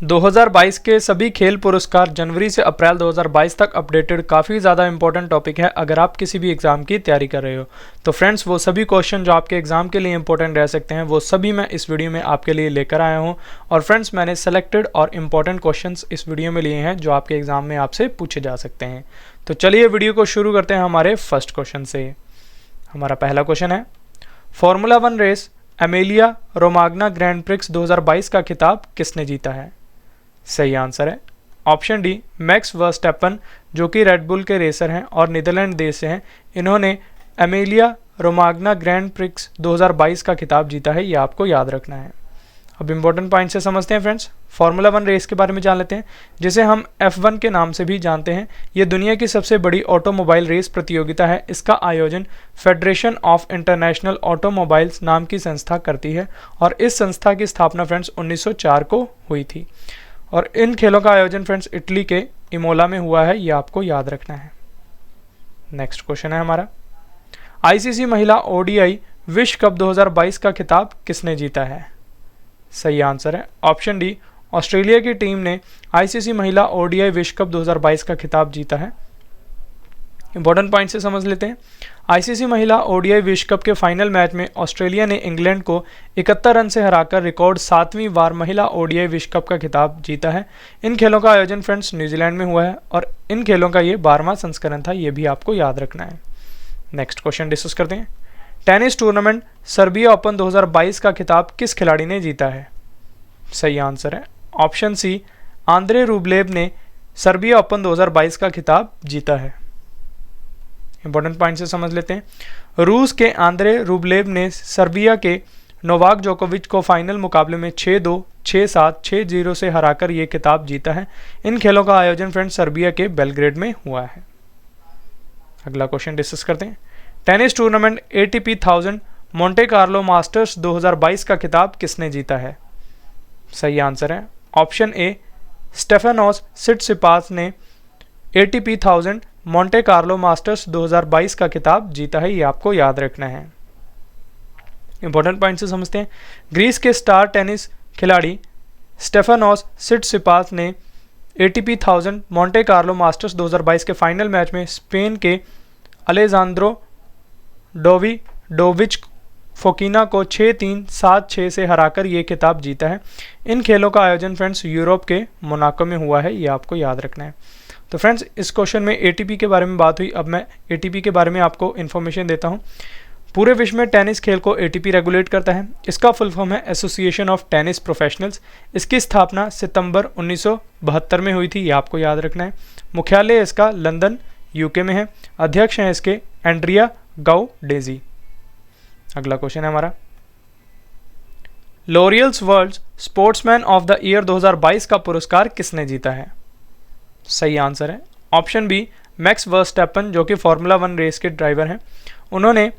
2022 के सभी खेल पुरस्कार जनवरी से अप्रैल 2022 तक अपडेटेड काफ़ी ज़्यादा इंपॉर्टेंट टॉपिक है अगर आप किसी भी एग्जाम की तैयारी कर रहे हो। तो फ्रेंड्स, वो सभी क्वेश्चन जो आपके एग्जाम के लिए इंपॉर्टेंट रह सकते हैं वो सभी मैं इस वीडियो में आपके लिए लेकर आया हूँ। और फ्रेंड्स, मैंने सेलेक्टेड और इम्पॉर्टेंट क्वेश्चंस इस वीडियो में लिए हैं जो आपके एग्जाम में आपसे पूछे जा सकते हैं। तो चलिए वीडियो को शुरू करते हैं हमारे फर्स्ट क्वेश्चन से। हमारा पहला क्वेश्चन है, formula 1 race Emilia Romagna grand prix 2022 का खिताब किसने जीता है? सही आंसर है ऑप्शन डी, मैक्स वर्स्टैपन, जो कि रेडबुल के रेसर हैं और नीदरलैंड देश से हैं। इन्होंने एमेलिया रोमाग्ना ग्रैंड प्रिक्स 2022 का खिताब जीता है, ये आपको याद रखना है। अब इंपॉर्टेंट पॉइंट से समझते हैं फ्रेंड्स। फार्मूला 1 रेस के बारे में जान लेते हैं, जिसे हम F1 के नाम से भी जानते हैं। ये दुनिया की सबसे बड़ी ऑटोमोबाइल रेस प्रतियोगिता है। इसका आयोजन फेडरेशन ऑफ इंटरनेशनल ऑटोमोबाइल्स नाम की संस्था करती है और इस संस्था की स्थापना फ्रेंड्स 1904 को हुई थी। और इन खेलों का आयोजन फ्रेंड्स इटली के इमोला में हुआ है, ये आपको याद रखना है। नेक्स्ट क्वेश्चन है हमारा, आईसीसी महिला ओडीआई विश्व कप 2022 का खिताब किसने जीता है? सही आंसर है ऑप्शन डी, ऑस्ट्रेलिया की टीम ने आईसीसी महिला ओडीआई विश्व कप 2022 का खिताब जीता है। इंपॉर्टेंट पॉइंट से समझ लेते हैं। आईसीसी महिला ओडीआई विश्व कप के फाइनल मैच में ऑस्ट्रेलिया ने इंग्लैंड को 71 रन से हराकर रिकॉर्ड 7वीं बार महिला ओडीआई विश्व कप का खिताब जीता है। इन खेलों का आयोजन फ्रेंड्स न्यूजीलैंड में हुआ है और इन खेलों का ये 12वां संस्करण था, ये भी आपको याद रखना है। नेक्स्ट क्वेश्चन डिस्कस करते हैं। टेनिस टूर्नामेंट सर्बिया ओपन 2022 का खिताब किस खिलाड़ी ने जीता है? सही आंसर है ऑप्शन सी, आंद्रे रूबलेव ने सर्बिया ओपन 2022 का खिताब जीता है। इंपॉर्टेंट पॉइंट से समझ लेते हैं। रूस के आंद्रे रूबलेव ने सर्बिया के नोवाक जोकोविच को फाइनल मुकाबले में 6-2, 6-7, 6-0 से हराकर ये खिताब जीता है। इन खेलों का आयोजन फ्रेंड्स सर्बिया के बेलग्रेड में हुआ है। अगला क्वेश्चन डिस्कस करते हैं। Tennis tournament ATP 1000 Monte Carlo masters 2022 का खिताब किसने जीता है? सही आंसर है ऑप्शन ए, स्टेफानोस सिटसिपास ने ATP 1000 मोंटे कार्लो मास्टर्स 2022 का खिताब जीता है, ये आपको याद रखना है। इंपॉर्टेंट पॉइंट से समझते हैं। ग्रीस के स्टार टेनिस खिलाड़ी स्टेफानोस सिटसिपास ने ATP 1000 मोंटे कार्लो मास्टर्स 2022 के फाइनल मैच में स्पेन के अलेजांद्रो डोविच फोकिना को 6-3, 7-6 से हराकर ये खिताब जीता है। इन खेलों का आयोजन फ्रेंड्स यूरोप के मोनाको में हुआ है, ये आपको याद रखना है। तो फ्रेंड्स, इस क्वेश्चन में ATP के बारे में बात हुई। अब मैं ATP के बारे में आपको इन्फॉर्मेशन देता हूँ। पूरे विश्व में टेनिस खेल को ATP रेगुलेट करता है। इसका फुल फॉर्म है एसोसिएशन ऑफ टेनिस प्रोफेशनल्स। इसकी स्थापना सितंबर 1972 में हुई थी, ये आपको याद रखना है। मुख्यालय इसका लंदन UK में है। अध्यक्ष हैं इसके एंड्रिया गाउडेजी। अगला क्वेश्चन है हमारा, Laureus world sportsman of the year 2022 का पुरस्कार किसने जीता है? सही आंसर है ऑप्शन बी, मैक्स वर्स्टैपन, जो कि फार्मूला 1 रेस के ड्राइवर हैं। उन्होंने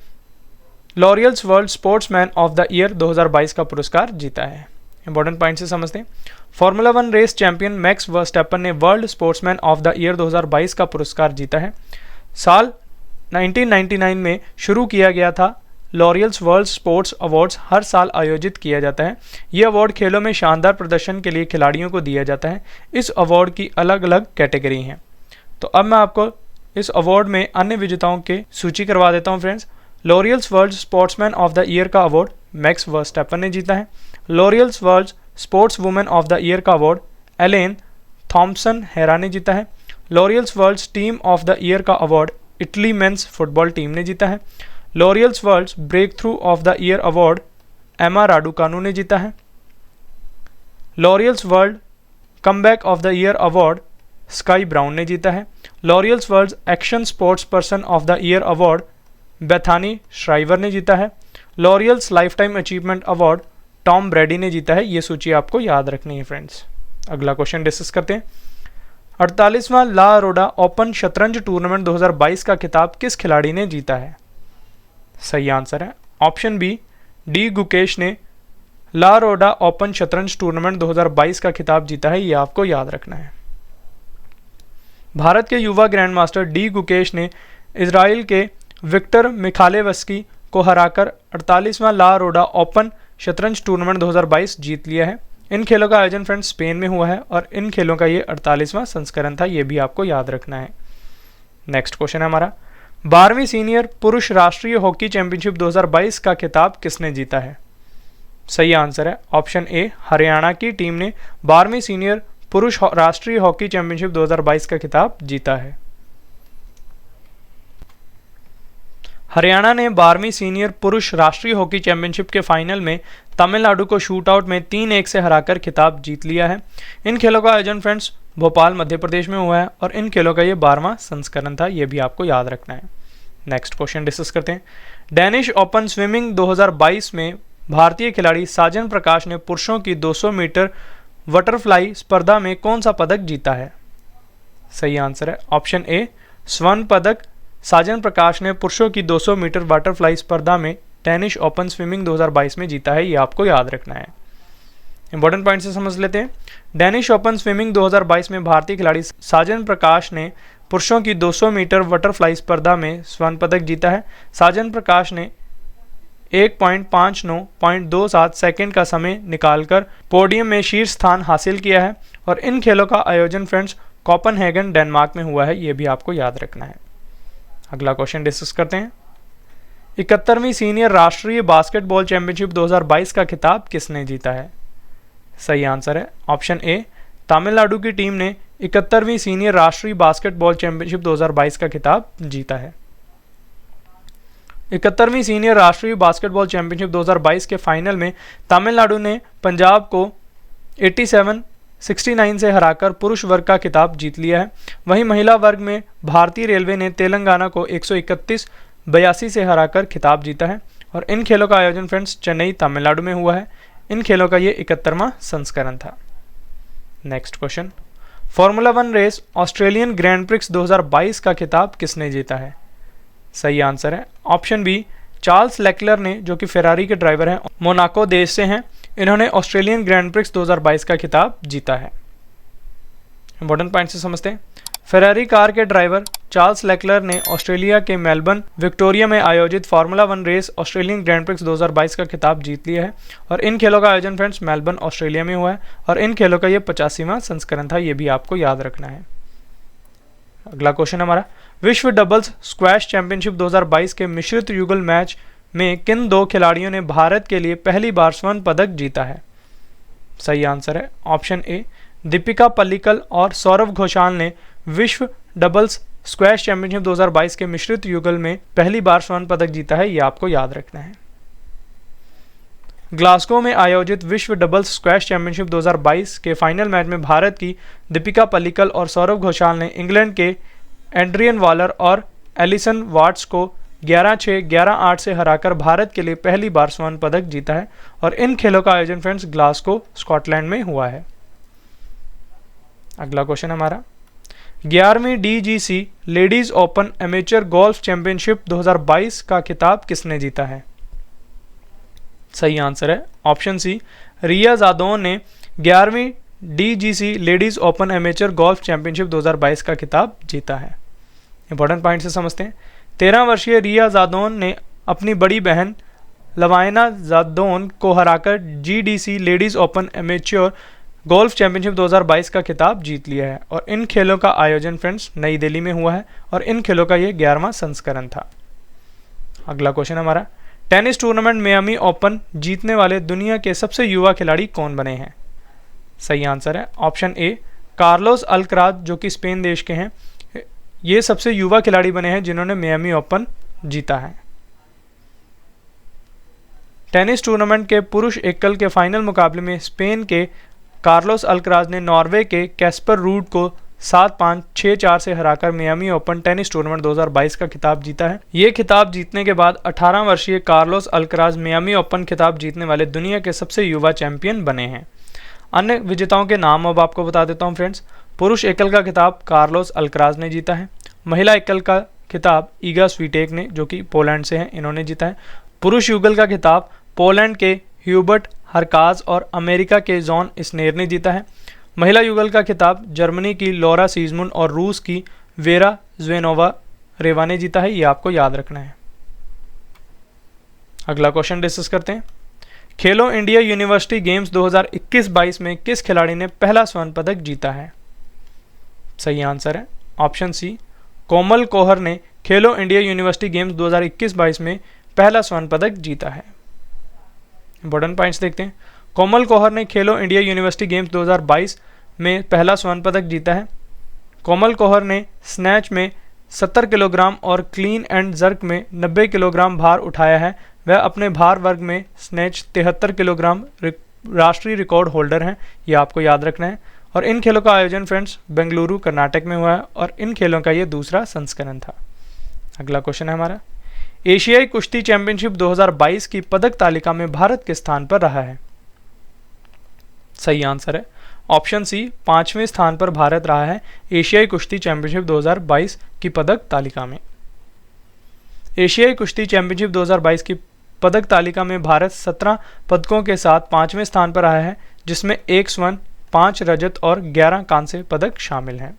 Laureus world sportsman of the year 2022 का पुरस्कार जीता है। इंपॉर्टेंट पॉइंट से समझते हैं। Formula 1 race champion Max Verstappen ने world sportsman of the year 2022 का पुरस्कार जीता है। साल 1999 में शुरू किया गया था। लॉरियल्स वर्ल्ड स्पोर्ट्स अवार्ड्स हर साल आयोजित किया जाता है। ये अवार्ड खेलों में शानदार प्रदर्शन के लिए खिलाड़ियों को दिया जाता है। इस अवार्ड की अलग अलग कैटेगरी हैं। तो अब मैं आपको इस अवार्ड में अन्य विजेताओं की सूची करवा देता हूं friends. Laureus world sportsman of the year का अवार्ड मैक्स वर्स्टैपन ने जीता है। Laureus world sports women of the year का अवार्ड एलेन थॉम्पसन हेरा ने जीता है। Laureus world team of the year का award Italy men's football team ने जीता है। Laureus world breakthrough of the year award Emma Raducanu ने जीता है। Laureus world comeback of the year award Sky brown ने जीता है। Laureus world action sports person of the year award Bethany Shriver ने जीता है। Laureus lifetime achievement award Tom Brady ने जीता है। ये सूची आपको याद रखनी है फ्रेंड्स। अगला क्वेश्चन डिस्कस करते हैं। 48वां ला रोडा ओपन शतरंज टूर्नामेंट 2022 का खिताब किस खिलाड़ी ने जीता है? सही आंसर है ऑप्शन बी, डी गुकेश ने ला रोडा ओपन शतरंज टूर्नामेंट 2022 का खिताब जीता है, ये आपको याद रखना है। भारत के युवा ग्रैंड मास्टर डी गुकेश ने इजराइल के विक्टर मिखालेवस्की को हराकर 48वां ला रोडा ओपन शतरंज टूर्नामेंट 2022 जीत लिया है। इन खेलों का आयोजन फ्रेंड्स स्पेन में हुआ है और इन खेलों का ये 48वां संस्करण था, ये भी आपको याद रखना है। नेक्स्ट क्वेश्चन है हमारा, 12वीं सीनियर पुरुष राष्ट्रीय हॉकी चैंपियनशिप 2022 का खिताब किसने जीता है? सही आंसर है ऑप्शन ए, हरियाणा की टीम ने 12वीं सीनियर पुरुष राष्ट्रीय हॉकी चैंपियनशिप 2022 का खिताब जीता है। हरियाणा ने 12वीं सीनियर पुरुष राष्ट्रीय हॉकी चैंपियनशिप के फाइनल में तमिलनाडु को शूटआउट में 3-1 से हराकर खिताब जीत लिया है। इन खेलों का आयोजन फ्रेंड्स भोपाल मध्य प्रदेश में हुआ है और इन खेलों का ये 12वां संस्करण था, ये भी आपको याद रखना है। नेक्स्ट क्वेश्चन डिस्कस करते हैं। डेनिश ओपन स्विमिंग 2022 में भारतीय खिलाड़ी साजन प्रकाश ने पुरुषों की 200 मीटर बटरफ्लाई स्पर्धा में कौन सा पदक जीता है? सही आंसर है ऑप्शन ए, स्वर्ण पदक साजन प्रकाश ने पुरुषों की 200 मीटर बटरफ्लाई स्पर्धा में डेनिश ओपन स्विमिंग 2022 में जीता है, ये आपको याद रखना है। इंपॉर्टेंट पॉइंट से समझ लेते हैं। डेनिश ओपन स्विमिंग 2022 में भारतीय खिलाड़ी साजन प्रकाश ने पुरुषों की 200 मीटर बटरफ्लाई स्पर्धा में स्वर्ण पदक जीता है। साजन प्रकाश ने 1.59.27 सेकंड का समय निकालकर पोडियम में शीर्ष स्थान हासिल किया है और इन खेलों का आयोजन फ्रेंड्स कोपेनहेगन डेनमार्क में हुआ है, ये भी आपको याद रखना है। अगला क्वेश्चन डिस्कस करते हैं। 71वीं सीनियर राष्ट्रीय बास्केटबॉल चैंपियनशिप 2022 का खिताब किसने जीता है? सही आंसर है ऑप्शन ए, तमिलनाडु की टीम ने 71वीं सीनियर राष्ट्रीय बास्केटबॉल चैंपियनशिप 2022 का खिताब जीता है। 71वीं सीनियर राष्ट्रीय बास्केटबॉल चैंपियनशिप 2022 के फाइनल में तमिलनाडु ने पंजाब को 87-69 से हराकर पुरुष वर्ग का खिताब जीत लिया है। वहीं महिला वर्ग में भारतीय रेलवे ने तेलंगाना को 131-82 से हराकर खिताब जीता है और इन खेलों का आयोजन फ्रेंड्स चेन्नई तमिलनाडु में हुआ है। इन खेलों का ये 71वां संस्करण था। Next question, formula 1 race Australian grand prix 2022 का खिताब किसने जीता है? सही आंसर है ऑप्शन बी, चार्ल्स लेक्लर ने, जो कि फेरारी के ड्राइवर हैं, मोनाको देश से हैं। इन्होंने ऑस्ट्रेलियन ग्रैंड प्रिक्स 2022 का खिताब जीता है। इंपॉर्टेंट पॉइंट से समझते हैं। फेरारी कार के ड्राइवर चार्ल्स लेक्लर ने ऑस्ट्रेलिया के मेलबर्न विक्टोरिया में आयोजित formula 1 race Australian grand prix 2022 का खिताब जीत लिया है और इन खेलों का आयोजन फ्रेंड्स मेलबर्न ऑस्ट्रेलिया में हुआ है और इन खेलों का ये 85वां संस्करण था, ये भी आपको याद रखना है। अगला क्वेश्चन हमारा, विश्व डबल्स स्क्वैश चैंपियनशिप 2022 के मिश्रित युगल मैच में किन दो खिलाड़ियों ने भारत के लिए पहली बार स्वर्ण पदक जीता है? सही आंसर है ऑप्शन ए, दीपिका पल्लिकल और सौरव घोषाल ने विश्व डबल्स स्क्वैश चैंपियनशिप 2022 के मिश्रित युगल में पहली बार स्वर्ण पदक जीता है, ये आपको याद रखना है। ग्लासगो में आयोजित विश्व डबल्स स्क्वैश चैंपियनशिप 2022 के फाइनल मैच में भारत की दीपिका पल्लिकल और सौरव घोषाल ने इंग्लैंड के एंड्रियन वॉलर और एलिसन वाट्स को 11-6, 11-8 से हराकर भारत के लिए पहली बार स्वर्ण पदक जीता है और इन खेलों का आयोजन फ्रेंड्स ग्लासगो स्कॉटलैंड में हुआ है। अगला क्वेश्चन हमारा, 11वीं DGC ladies open amateur golf championship 2022 का खिताब किसने जीता है? सही आंसर है ऑप्शन सी, रिया जादौन ने 11वीं DGC ladies open amateur golf championship 2022 का खिताब जीता है। इंपॉर्टेंट पॉइंट से समझते हैं। 13 वर्षीय रिया जादौन ने अपनी बड़ी बहन लवाइना जादौन को हराकर GDC ladies open amateur golf championship 2022 का खिताब जीत लिया है और इन खेलों का आयोजन फ्रेंड्स नई दिल्ली में हुआ है और इन खेलों का ये 11वां संस्करण था। अगला क्वेश्चन हमारा, टेनिस टूर्नामेंट मियामी ओपन जीतने वाले दुनिया के सबसे युवा खिलाड़ी कौन बने हैं? सही आंसर है ऑप्शन ए, कार्लोस अल्कराज, जो कि स्पेन देश के हैं। ये सबसे युवा खिलाड़ी बने हैं जिन्होंने मियामी ओपन जीता है। टेनिस टूर्नामेंट के पुरुष एकल के फाइनल मुकाबले में स्पेन के कार्लोस अल्कराज ने नॉर्वे के कैस्पर रूड को 7-5, 6-4 से हराकर मियामी ओपन टेनिस टूर्नामेंट 2022 का खिताब जीता है। ये खिताब जीतने के बाद 18 वर्षीय कार्लोस अल्कराज मियामी ओपन खिताब जीतने वाले दुनिया के सबसे युवा चैंपियन बने हैं। अन्य विजेताओं के नाम अब आपको बता देता हूँ फ्रेंड्स। पुरुष एकल का खिताब कार्लोस अल्कराज ने जीता है। महिला एकल का खिताब ईगा स्वीटेक ने, जो कि पोलैंड से हैं, इन्होंने जीता है। पुरुष युगल का खिताब पोलैंड के ह्यूबर्ट हरकाज और अमेरिका के जॉन स्नेर ने जीता है। महिला युगल का खिताब जर्मनी की लॉरा सीजमुंड और रूस की वेरा ज़्वेनोवा रेवा ने जीता है, ये आपको याद रखना है। अगला क्वेश्चन डिस्कस करते हैं। खेलो इंडिया यूनिवर्सिटी गेम्स 2021-22 में किस खिलाड़ी ने पहला स्वर्ण पदक जीता है? सही आंसर है ऑप्शन सी, कोमल कोहर ने खेलो इंडिया यूनिवर्सिटी गेम्स 2021-22 में पहला स्वर्ण पदक जीता है। इंपॉर्टेंट पॉइंट्स देखते हैं। कोमल कोहर ने खेलो इंडिया यूनिवर्सिटी गेम्स 2022 में पहला स्वर्ण पदक जीता है। कोमल कोहर ने स्नैच में 70 किलोग्राम और क्लीन एंड जर्क में 90 किलोग्राम भार उठाया है। वह अपने भार वर्ग में स्नैच 73 किलोग्राम राष्ट्रीय रिकॉर्ड होल्डर हैं, ये आपको याद रखना है। और इन खेलों का आयोजन फ्रेंड्स बेंगलुरु कर्नाटक में हुआ है और इन खेलों का ये दूसरा संस्करण था। अगला क्वेश्चन है हमारा, एशियाई कुश्ती चैंपियनशिप 2022 की पदक तालिका में भारत किस स्थान पर रहा है? सही आंसर है ऑप्शन सी, 5वें स्थान पर भारत रहा है एशियाई कुश्ती चैंपियनशिप 2022 की पदक तालिका में। एशियाई कुश्ती चैंपियनशिप 2022 की पदक तालिका में भारत 17 पदकों के साथ 5वें स्थान पर आया है, जिसमें 1 स्वर्ण, 5 रजत और 11 कांस्य पदक शामिल हैं।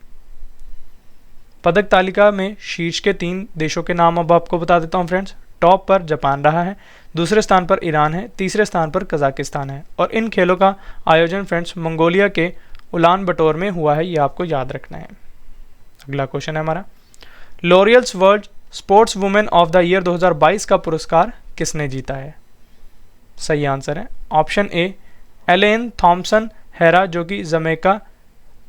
पदक तालिका में शीर्ष के 3 देशों के नाम अब आपको बता देता हूं फ्रेंड्स। टॉप पर जापान रहा है, दूसरे स्थान पर ईरान है, तीसरे स्थान पर कजाकिस्तान है। और इन खेलों का आयोजन फ्रेंड्स मंगोलिया के उलान बटोर में हुआ है, ये आपको याद रखना है। अगला क्वेश्चन है हमारा, Laureus world sports women of the year 2022 का पुरस्कार किसने जीता है? सही आंसर है option A, Elaine Thompson Herah, जो कि जमैका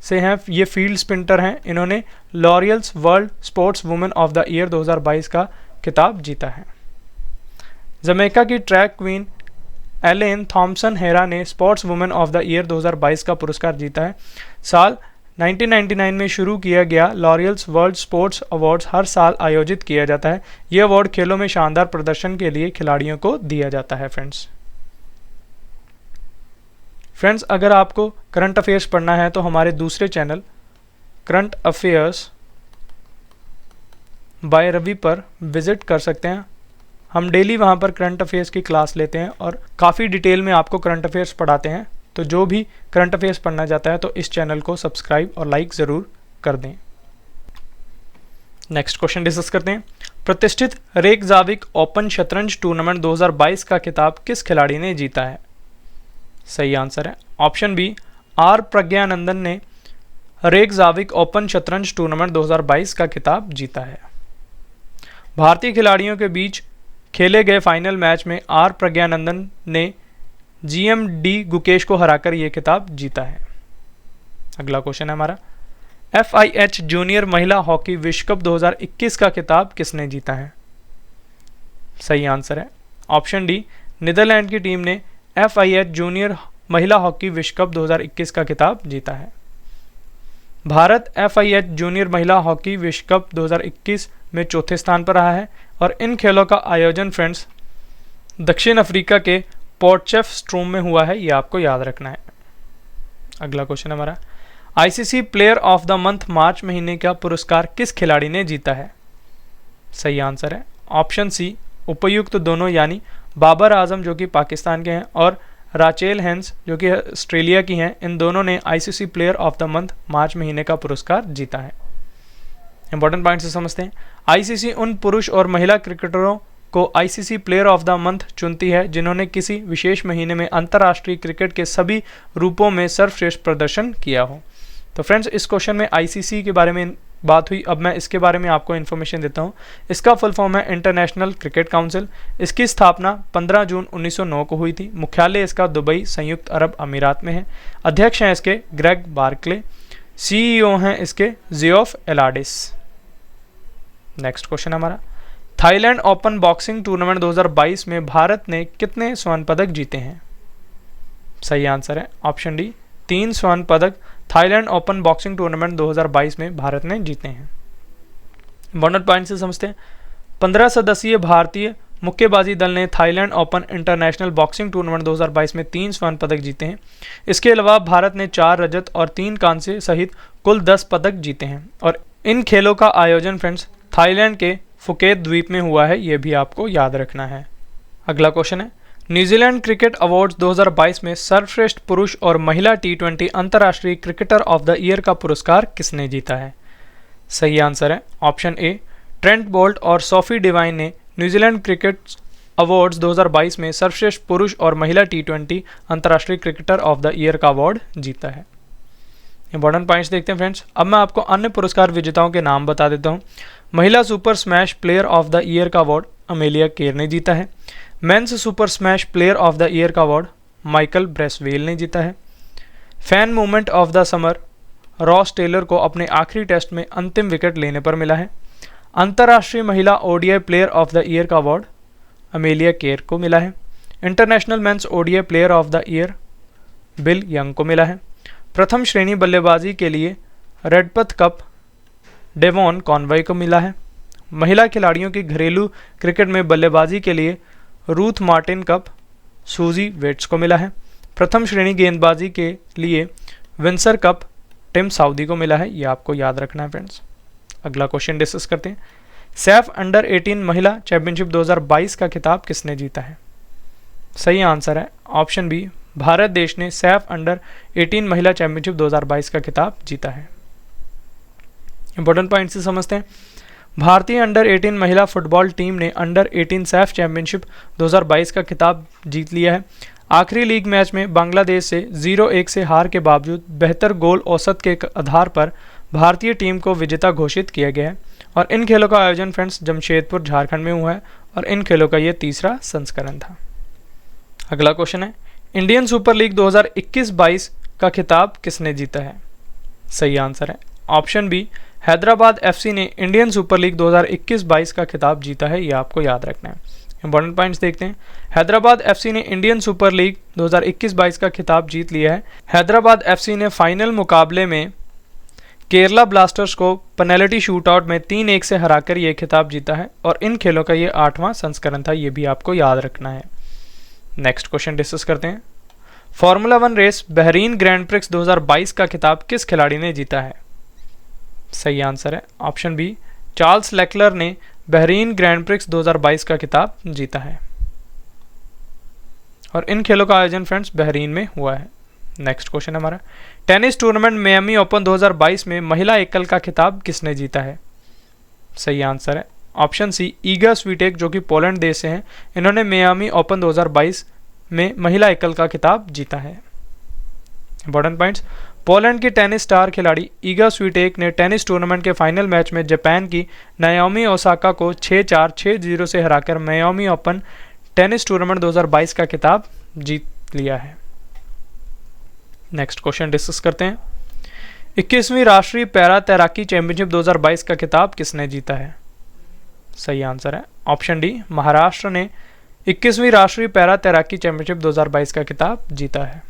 से हैं, ये फील्ड स्प्रिंटर हैं। इन्होंने Laureus world sports women of the year 2022 का खिताब जीता है। जमैका की track queen Elaine Thompson Herah ने sports women of the year 2022 का पुरस्कार जीता है। साल 1999 में शुरू किया गया लॉरियल्स वर्ल्ड स्पोर्ट्स अवार्ड्स हर साल आयोजित किया जाता है। यह अवार्ड खेलों में शानदार प्रदर्शन के लिए खिलाड़ियों को दिया जाता है। फ्रेंड्स अगर आपको करंट अफेयर्स पढ़ना है तो हमारे दूसरे channel current affairs by Ravi पर विजिट कर सकते हैं। हम डेली वहाँ पर करंट अफेयर्स की क्लास लेते हैं और काफ़ी डिटेल में आपको करंट अफेयर्स पढ़ाते हैं। तो जो भी करंट अफेयर्स पढ़ना चाहता है तो इस चैनल को सब्सक्राइब और लाइक ज़रूर कर दें। नेक्स्ट क्वेश्चन डिस्कस करते हैं। प्रतिष्ठित रेकजाविक ओपन शतरंज टूर्नामेंट 2022 का खिताब किस खिलाड़ी ने जीता है? सही आंसर है ऑप्शन बी, आर प्रज्ञानंदन ने रेकजाविक ओपन शतरंज टूर्नामेंट 2022 का खिताब जीता है। भारतीय खिलाड़ियों के बीच खेले गए फाइनल मैच में आर प्रज्ञानंदन ने GMD गुकेश को हराकर यह खिताब जीता है। अगला क्वेश्चन है हमारा, FIH जूनियर महिला हॉकी विश्व कप 2021 का खिताब किसने जीता है? सही आंसर है ऑप्शन डी, नीदरलैंड की टीम ने FIH जूनियर महिला हॉकी विश्व कप 2021 का खिताब जीता है। भारत FIH जूनियर महिला हॉकी विश्व कप 2021 में चौथे स्थान पर रहा है और इन खेलों का आयोजन फ्रेंड्स दक्षिण अफ्रीका के पोर्टचेफस्ट्रूम में हुआ है, ये आपको याद रखना है। अगला क्वेश्चन हमारा, ICC player of the month March महीने का पुरस्कार किस खिलाड़ी ने जीता है? सही आंसर है ऑप्शन सी, उपयुक्त दोनों, यानी बाबर आजम जो कि पाकिस्तान के हैं और राचेल हेंस जो कि ऑस्ट्रेलिया की हैं, इन दोनों ने ICC player of the month March महीने का पुरस्कार जीता है। इंपॉर्टेंट पॉइंट से समझते हैं। ICC उन पुरुष और महिला क्रिकेटरों को ICC player of the month चुनती है जिन्होंने किसी विशेष महीने में अंतर्राष्ट्रीय क्रिकेट के सभी रूपों में सर्वश्रेष्ठ प्रदर्शन किया हो। तो फ्रेंड्स इस क्वेश्चन में ICC के बारे में बात हुई, अब मैं इसके बारे में आपको इन्फॉर्मेशन देता हूँ। इसका फुल फॉर्म है इंटरनेशनल क्रिकेट काउंसिल। इसकी स्थापना 15 जून 1909 को हुई थी। मुख्यालय इसका दुबई संयुक्त अरब अमीरात में है। अध्यक्ष हैं इसके ग्रेग बार्कले, CEO हैं इसके जियोफ एलाडिस। नेक्स्ट क्वेश्चन हमारा, थाईलैंड ओपन बॉक्सिंग टूर्नामेंट 2022 में भारत ने कितने स्वर्ण पदक जीते हैं? सही आंसर है ऑप्शन डी, 3 स्वर्ण पदक थाईलैंड ओपन बॉक्सिंग टूर्नामेंट 2022 में भारत ने जीते हैं। इंपॉर्टेंट पॉइंट से समझते हैं। 15 सदस्यीय भारतीय मुक्केबाजी दल ने Thailand open international boxing tournament 2022 में 3 स्वर्ण पदक जीते हैं। इसके अलावा भारत ने 4 रजत और 3 कांस्य सहित कुल 10 पदक जीते हैं और इन खेलों का आयोजन फ्रेंड्स थाईलैंड के फुकेत द्वीप में हुआ है, यह भी आपको याद रखना है। अगला क्वेश्चन है, न्यूजीलैंड क्रिकेट अवार्ड्स 2022 में सर्वश्रेष्ठ पुरुष और महिला T20 अंतर्राष्ट्रीय क्रिकेटर ऑफ द ईयर का पुरस्कार किसने जीता है? सही आंसर है ऑप्शन ए, ट्रेंट बोल्ट और सोफी डिवाइन ने न्यूजीलैंड क्रिकेट अवार्ड्स 2022 में सर्वश्रेष्ठ पुरुष और महिला T20 अंतर्राष्ट्रीय क्रिकेटर ऑफ द ईयर का अवार्ड जीता है। इंपॉर्टेंट पॉइंट्स देखते हैं फ्रेंड्स। अब मैं आपको अन्य पुरस्कार विजेताओं के नाम बता देता हूँ। महिला super smash player of the year का अवार्ड अमेलिया केर ने जीता है। Men's super smash player of the year का अवार्ड माइकल ब्रेसवेल ने जीता है। Fan movement of the summer Ross Taylor को अपने आखिरी टेस्ट में अंतिम विकेट लेने पर मिला है। अंतर्राष्ट्रीय महिला ODI player of the year का अवार्ड अमेलिया केर को मिला है। International men's ODI player of the year bill young को मिला है। प्रथम श्रेणी बल्लेबाजी के लिए रेडपथ कप डेवॉन कॉनवॉय को मिला है। महिला खिलाड़ियों की घरेलू क्रिकेट में बल्लेबाजी के लिए रूथ मार्टिन कप सूजी वेट्स को मिला है। प्रथम श्रेणी गेंदबाजी के लिए विंसर कप टिम साउदी को मिला है। ये आपको याद रखना है फ्रेंड्स। अगला क्वेश्चन डिस्कस करते हैं। सैफ अंडर 18 महिला चैंपियनशिप 2022 का खिताब किसने जीता है? सही आंसर है ऑप्शन बी, भारत देश ने सैफ अंडर 18 महिला चैंपियनशिप 2022 का खिताब जीता है। इंपॉर्टेंट पॉइंट से समझते हैं। भारतीय अंडर 18 महिला फुटबॉल टीम ने अंडर 18 सैफ चैंपियनशिप 2022 का खिताब जीत लिया है। आखिरी लीग मैच में बांग्लादेश से 0-1 से हार के बावजूद बेहतर गोल औसत के आधार पर भारतीय टीम को विजेता घोषित किया गया है। और इन खेलों का आयोजन फ्रेंड्स जमशेदपुर झारखंड में हुआ है और इन खेलों का ये तीसरा संस्करण था। अगला क्वेश्चन है, इंडियन सुपर लीग 2021-22 का खिताब किसने जीता है? सही आंसर है ऑप्शन बी, हैदराबाद एफसी ने इंडियन सुपर लीग 2021-22 का खिताब जीता है। ये आपको याद रखना है। इंपॉर्टेंट पॉइंट्स देखते हैं। हैदराबाद एफसी ने इंडियन सुपर लीग 2021-22 का खिताब जीत लिया है। हैदराबाद एफसी ने फाइनल मुकाबले में केरला ब्लास्टर्स को पेनल्टी शूटआउट में 3-1 से हराकर ये खिताब जीता है और इन खेलों का ये 8वां संस्करण था। ये भी आपको याद रखना है। नेक्स्ट क्वेश्चन डिस्कस करते हैं। Formula 1 race Bahrain grand prix 2022 का खिताब किस खिलाड़ी ने जीता है? सही आंसर है ऑप्शन बी, चार्ल्स लेक्लर ने बहरीन ग्रैंड प्रिक्स 2022 का खिताब जीता है और इन खेलों का आयोजन फ्रेंड्स बहरीन में हुआ है। नेक्स्ट क्वेश्चन हमारा, टेनिस टूर्नामेंट मियामी ओपन 2022 में महिला एकल का खिताब किसने जीता है? सही आंसर है ऑप्शन सी, ईगा स्वीटेक जो कि पोलैंड देश से हैं। इन्होंने मियामी ओपन 2022 में महिला एकल का खिताब जीता है। इंपॉर्टेंट पॉइंट्स, पोलैंड की टेनिस स्टार खिलाड़ी ईगा स्वीटेक ने टेनिस टूर्नामेंट के फाइनल मैच में जापान की नाओमी ओसाका को 6-4, 6-0 से हराकर मियामी ओपन टेनिस टूर्नामेंट 2022 का खिताब जीत लिया है। नेक्स्ट क्वेश्चन डिस्कस करते हैं। 21वीं राष्ट्रीय पैरा तैराकी चैंपियनशिप 2022 का खिताब किसने जीता है? सही आंसर है ऑप्शन डी, महाराष्ट्र ने 21वीं राष्ट्रीय पैरा तैराकी चैंपियनशिप 2022 का खिताब जीता है।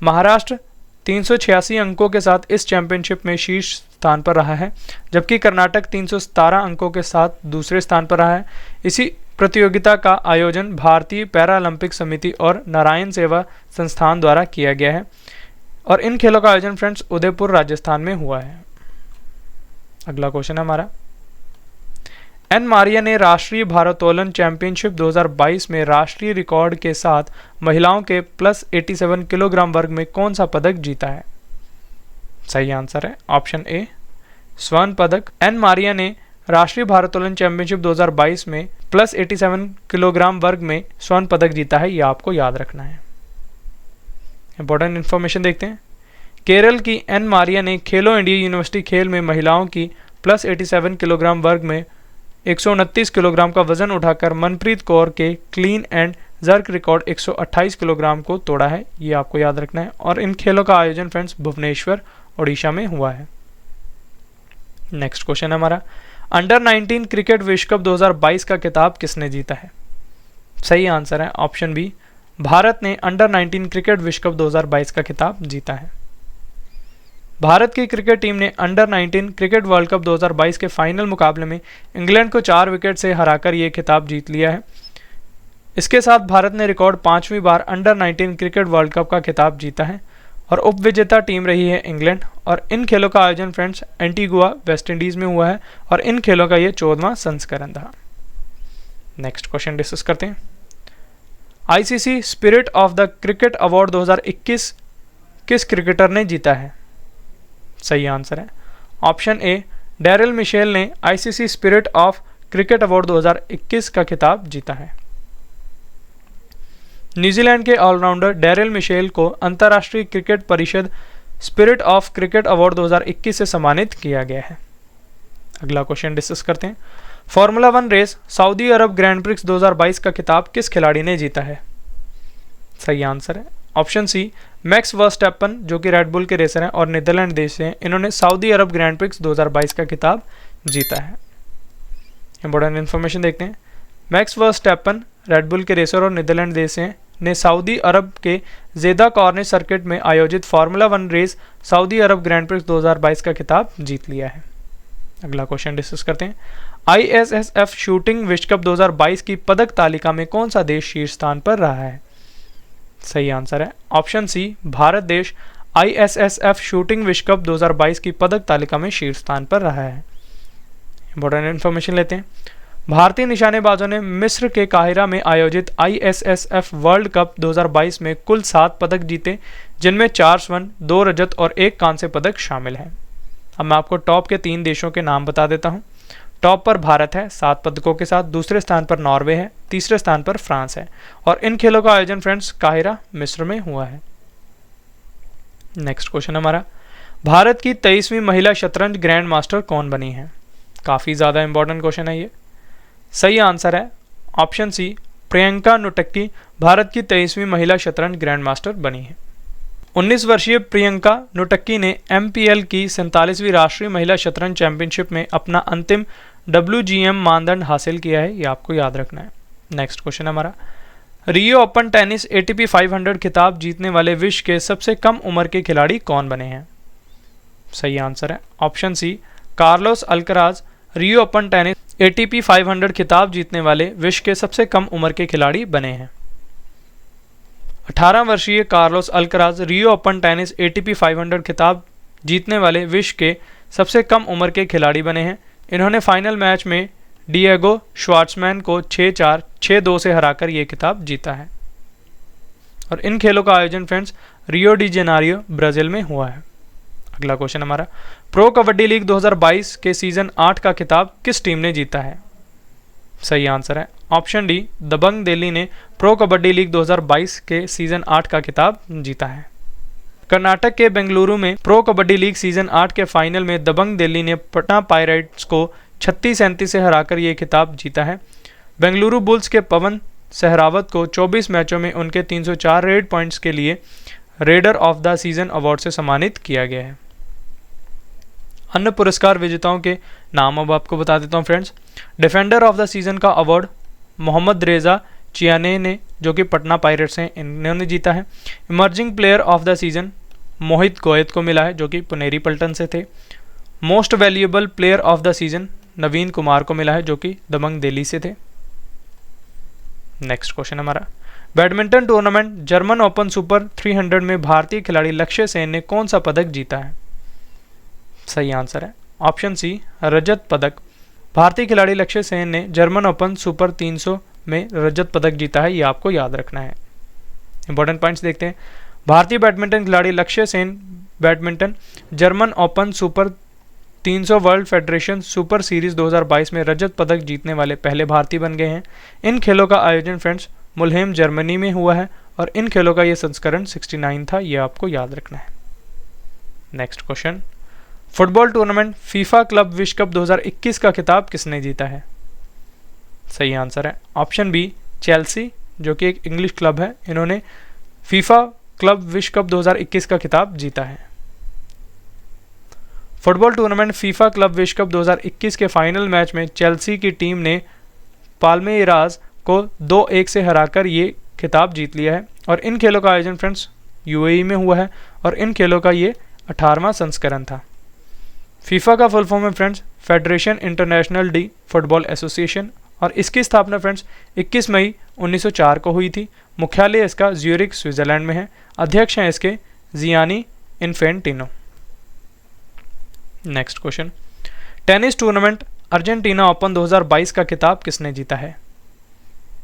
महाराष्ट्र 386 अंकों के साथ इस चैंपियनशिप में शीर्ष स्थान पर रहा है, जबकि कर्नाटक 317 अंकों के साथ दूसरे स्थान पर रहा है। इसी प्रतियोगिता का आयोजन भारतीय पैरालंपिक समिति और नारायण सेवा संस्थान द्वारा किया गया है और इन खेलों का आयोजन फ्रेंड्स उदयपुर राजस्थान में हुआ है। अगला क्वेश्चन है हमारा, एन मारिया ने राष्ट्रीय भारोत्तोलन चैंपियनशिप 2022 में राष्ट्रीय रिकॉर्ड के साथ महिलाओं के +87 किलोग्राम वर्ग में कौन सा पदक जीता है? सही आंसर है ऑप्शन ए, स्वर्ण पदक। एन मारिया ने राष्ट्रीय भारोत्तोलन चैंपियनशिप 2022 में +87 किलोग्राम वर्ग में स्वर्ण पदक जीता है। यह आपको याद रखना है। इंपॉर्टेंट इन्फॉर्मेशन देखते हैं। केरल की एन मारिया ने खेलो इंडिया यूनिवर्सिटी खेल में महिलाओं की +87 किलोग्राम वर्ग में 129 किलोग्राम का वजन उठाकर मनप्रीत कौर के clean and jerk record 128 kilogram को तोड़ा है। ये आपको याद रखना है और इन खेलों का आयोजन फ्रेंड्स भुवनेश्वर ओडिशा में हुआ है। नेक्स्ट क्वेश्चन है हमारा, अंडर 19 क्रिकेट विश्व कप 2022 का खिताब किसने जीता है? सही आंसर है ऑप्शन बी, भारत ने अंडर 19 क्रिकेट विश्व कप 2022 का खिताब जीता है। भारत की क्रिकेट टीम ने अंडर 19 क्रिकेट वर्ल्ड कप 2022 के फाइनल मुकाबले में इंग्लैंड को 4 विकेट से हराकर ये खिताब जीत लिया है। इसके साथ भारत ने रिकॉर्ड 5वीं बार अंडर 19 क्रिकेट वर्ल्ड कप का खिताब जीता है और उपविजेता टीम रही है इंग्लैंड और इन खेलों का आयोजन फ्रेंड्स एंटीगुआ वेस्ट इंडीज में हुआ है और इन खेलों का ये 14वां संस्करण था। नेक्स्ट क्वेश्चन डिस्कस करते हैं। ICC spirit of the cricket award 2021 किस क्रिकेटर ने जीता है? सही आंसर है ऑप्शन ए, डैरिल मिशेल ने ICC spirit of cricket award 2021 का खिताब जीता है। न्यूजीलैंड के ऑलराउंडर डैरिल मिशेल को अंतर्राष्ट्रीय क्रिकेट परिषद स्पिरिट ऑफ क्रिकेट अवार्ड 2021 से सम्मानित किया गया है। अगला क्वेश्चन डिस्कस करते हैं। फॉर्मूला 1 रेस सऊदी अरब ग्रैंड प्रिक्स 2022 का खिताब किस खिलाड़ी ने जीता है? सही आंसर है ऑप्शन सी, मैक्स वर्स्टैपन, जो कि रेड बुल के रेसर हैं और नीदरलैंड देश से हैं। इन्होंने सऊदी अरब ग्रैंड प्रिक्स 2022 का खिताब जीता है। इंपॉर्टेंट इन्फॉर्मेशन देखते हैं। मैक्स वर्स्टैपन रेड बुल के रेसर और नीदरलैंड देश से हैं, ने सऊदी अरब के जेदा कॉर्निश सर्किट में आयोजित फार्मूला 1 रेस सऊदी अरब ग्रैंड प्रिक्स 2022 का खिताब जीत लिया है। अगला क्वेश्चन डिस्कस करते हैं। ISSF शूटिंग विश्व कप 2022 की पदक तालिका में कौन सा देश शीर्ष स्थान पर रहा है? सही आंसर है ऑप्शन सी, भारत देश ISSF शूटिंग विश्व कप 2022 की पदक तालिका में शीर्ष स्थान पर रहा है। इंपॉर्टेंट इन्फॉर्मेशन लेते हैं। भारतीय निशानेबाजों ने मिस्र के काहिरा में आयोजित ISSF वर्ल्ड कप 2022 में कुल 7 पदक जीते, जिनमें 4 स्वर्ण, 2 रजत और 1 कांस्य पदक शामिल हैं। अब मैं आपको टॉप के 3 देशों के नाम बता देता हूं। टॉप पर भारत है 7 पदकों के साथ, दूसरे स्थान पर नॉर्वे है, तीसरे स्थान पर फ्रांस है और इन खेलों का आयोजन फ्रेंड्स काहिरा मिस्र में हुआ है। नेक्स्ट क्वेश्चन हमारा, भारत की 23वीं महिला शतरंज ग्रैंड मास्टर कौन बनी है? काफ़ी ज़्यादा इंपॉर्टेंट क्वेश्चन है ये। सही आंसर है ऑप्शन सी, प्रियंका नुटक्की भारत की 23वीं महिला शतरंज ग्रैंड मास्टर बनी है। 19 वर्षीय प्रियंका नुटक्की ने MPL की 47वीं राष्ट्रीय महिला शतरंज चैंपियनशिप में अपना अंतिम WGM मानदंड हासिल किया है, ये आपको याद रखना है। नेक्स्ट क्वेश्चन हमारा, रियो ओपन टेनिस ATP 500 खिताब जीतने वाले विश्व के सबसे कम उम्र के खिलाड़ी कौन बने हैं? सही आंसर है ऑप्शन सी, कार्लोस अल्कराज रियो ओपन टेनिस ATP 500 खिताब जीतने वाले विश्व के सबसे कम उम्र के खिलाड़ी बने हैं। 18 वर्षीय कार्लोस अल्कराज रियो ओपन टेनिस ATP 500 खिताब जीतने वाले विश्व के सबसे कम उम्र के खिलाड़ी बने हैं। इन्होंने फाइनल मैच में डिएगो श्वार्ट्जमैन को 6-4, 6-2 से हराकर ये खिताब जीता है और इन खेलों का आयोजन friends Rio de Janeiro Brazil में हुआ है। अगला क्वेश्चन हमारा, प्रो कबड्डी लीग 2022 के सीजन 8 का खिताब किस टीम ने जीता है? सही आंसर है ऑप्शन डी, दबंग दिल्ली ने प्रो कबड्डी लीग 2022 के सीजन 8 का खिताब जीता है। कर्नाटक के बेंगलुरु में प्रो कबड्डी लीग सीजन 8 के फाइनल में दबंग दिल्ली ने पटना पायरेट्स को 36-37 से हराकर ये खिताब जीता है। बेंगलुरु बुल्स के पवन सहरावत को 24 मैचों में उनके 304 रेड पॉइंट्स के लिए raider of the season award से सम्मानित किया गया है। अन्य पुरस्कार विजेताओं के नाम अब आपको बता देता हूँ friends. Defender of the season का अवार्ड मोहम्मद रेजा चियाने ने, जो कि पटना पायरेट्स हैं, इन्होंने जीता है। Emerging player of the season Mohit Goyat को मिला है, जो कि पुनेरी पल्टन से थे। Most valuable player of the season Naveen Kumar को मिला है, जो कि दबंग दिल्ली से थे। नेक्स्ट क्वेश्चन हमारा, badminton tournament German Open super 300 में भारतीय खिलाड़ी लक्ष्य सेन ने कौन सा पदक जीता है? सही आंसर है ऑप्शन सी, रजत पदक। भारतीय खिलाड़ी लक्ष्य सेन ने जर्मन ओपन सुपर 300 में रजत पदक जीता है, ये आपको याद रखना है। इंपॉर्टेंट पॉइंट्स देखते हैं। भारतीय बैडमिंटन खिलाड़ी लक्ष्य Sen badminton German Open super 300 world federation super series 2022 में रजत पदक जीतने वाले पहले भारतीय बन गए हैं। इन खेलों का आयोजन फ्रेंड्स मुल्हेम जर्मनी में हुआ है और इन खेलों का ये संस्करण 69 था, ये आपको याद रखना है। Next question, football tournament FIFA club विश्व कप 2021 का खिताब किसने जीता है? सही आंसर है ऑप्शन बी, चेल्सी, जो कि एक इंग्लिश क्लब है। इन्होंने फीफा क्लब विश्व कप 2021 का खिताब जीता है। फुटबॉल टूर्नामेंट फीफा क्लब विश्व कप 2021 के फाइनल मैच में चेल्सी की टीम ने पाल्मेइरास को 2-1 से हराकर ये खिताब जीत लिया है और इन खेलों का आयोजन फ्रेंड्स UAE में हुआ है और इन खेलों का ये 18वां संस्करण था। फीफा का फुल फॉर्म है friends federation international D football association और इसकी स्थापना फ्रेंड्स 21 मई 1904 को हुई थी। मुख्यालय इसका ज्यूरिख स्विट्जरलैंड में है। अध्यक्ष हैं इसके Gianni Infantino. Next question, tennis tournament Argentina open 2022 का खिताब किसने जीता है?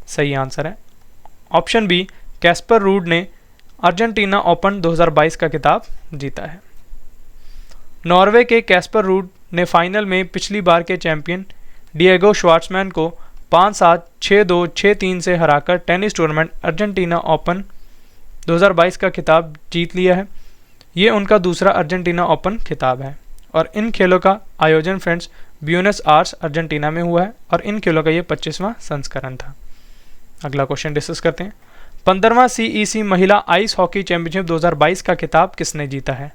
सही आंसर है ऑप्शन बी, कैस्पर रूड ने अर्जेंटीना ओपन 2022 का खिताब जीता है। नॉर्वे के कैस्पर रूड ने फाइनल में पिछली बार के चैंपियन डिएगो श्वार्ट्जमैन को 5-7, 6-2, 6-3 से हराकर टेनिस टूर्नामेंट अर्जेंटीना ओपन 2022 का खिताब जीत लिया है। ये उनका दूसरा अर्जेंटीना ओपन खिताब है और इन खेलों का आयोजन फ्रेंड्स ब्यूनस आयर्स अर्जेंटीना में हुआ है और इन खेलों का ये 25वां संस्करण था। अगला क्वेश्चन डिस्कस करते हैं। 15वां CEC महिला आइस हॉकी चैंपियनशिप 2022 का खिताब किसने जीता है?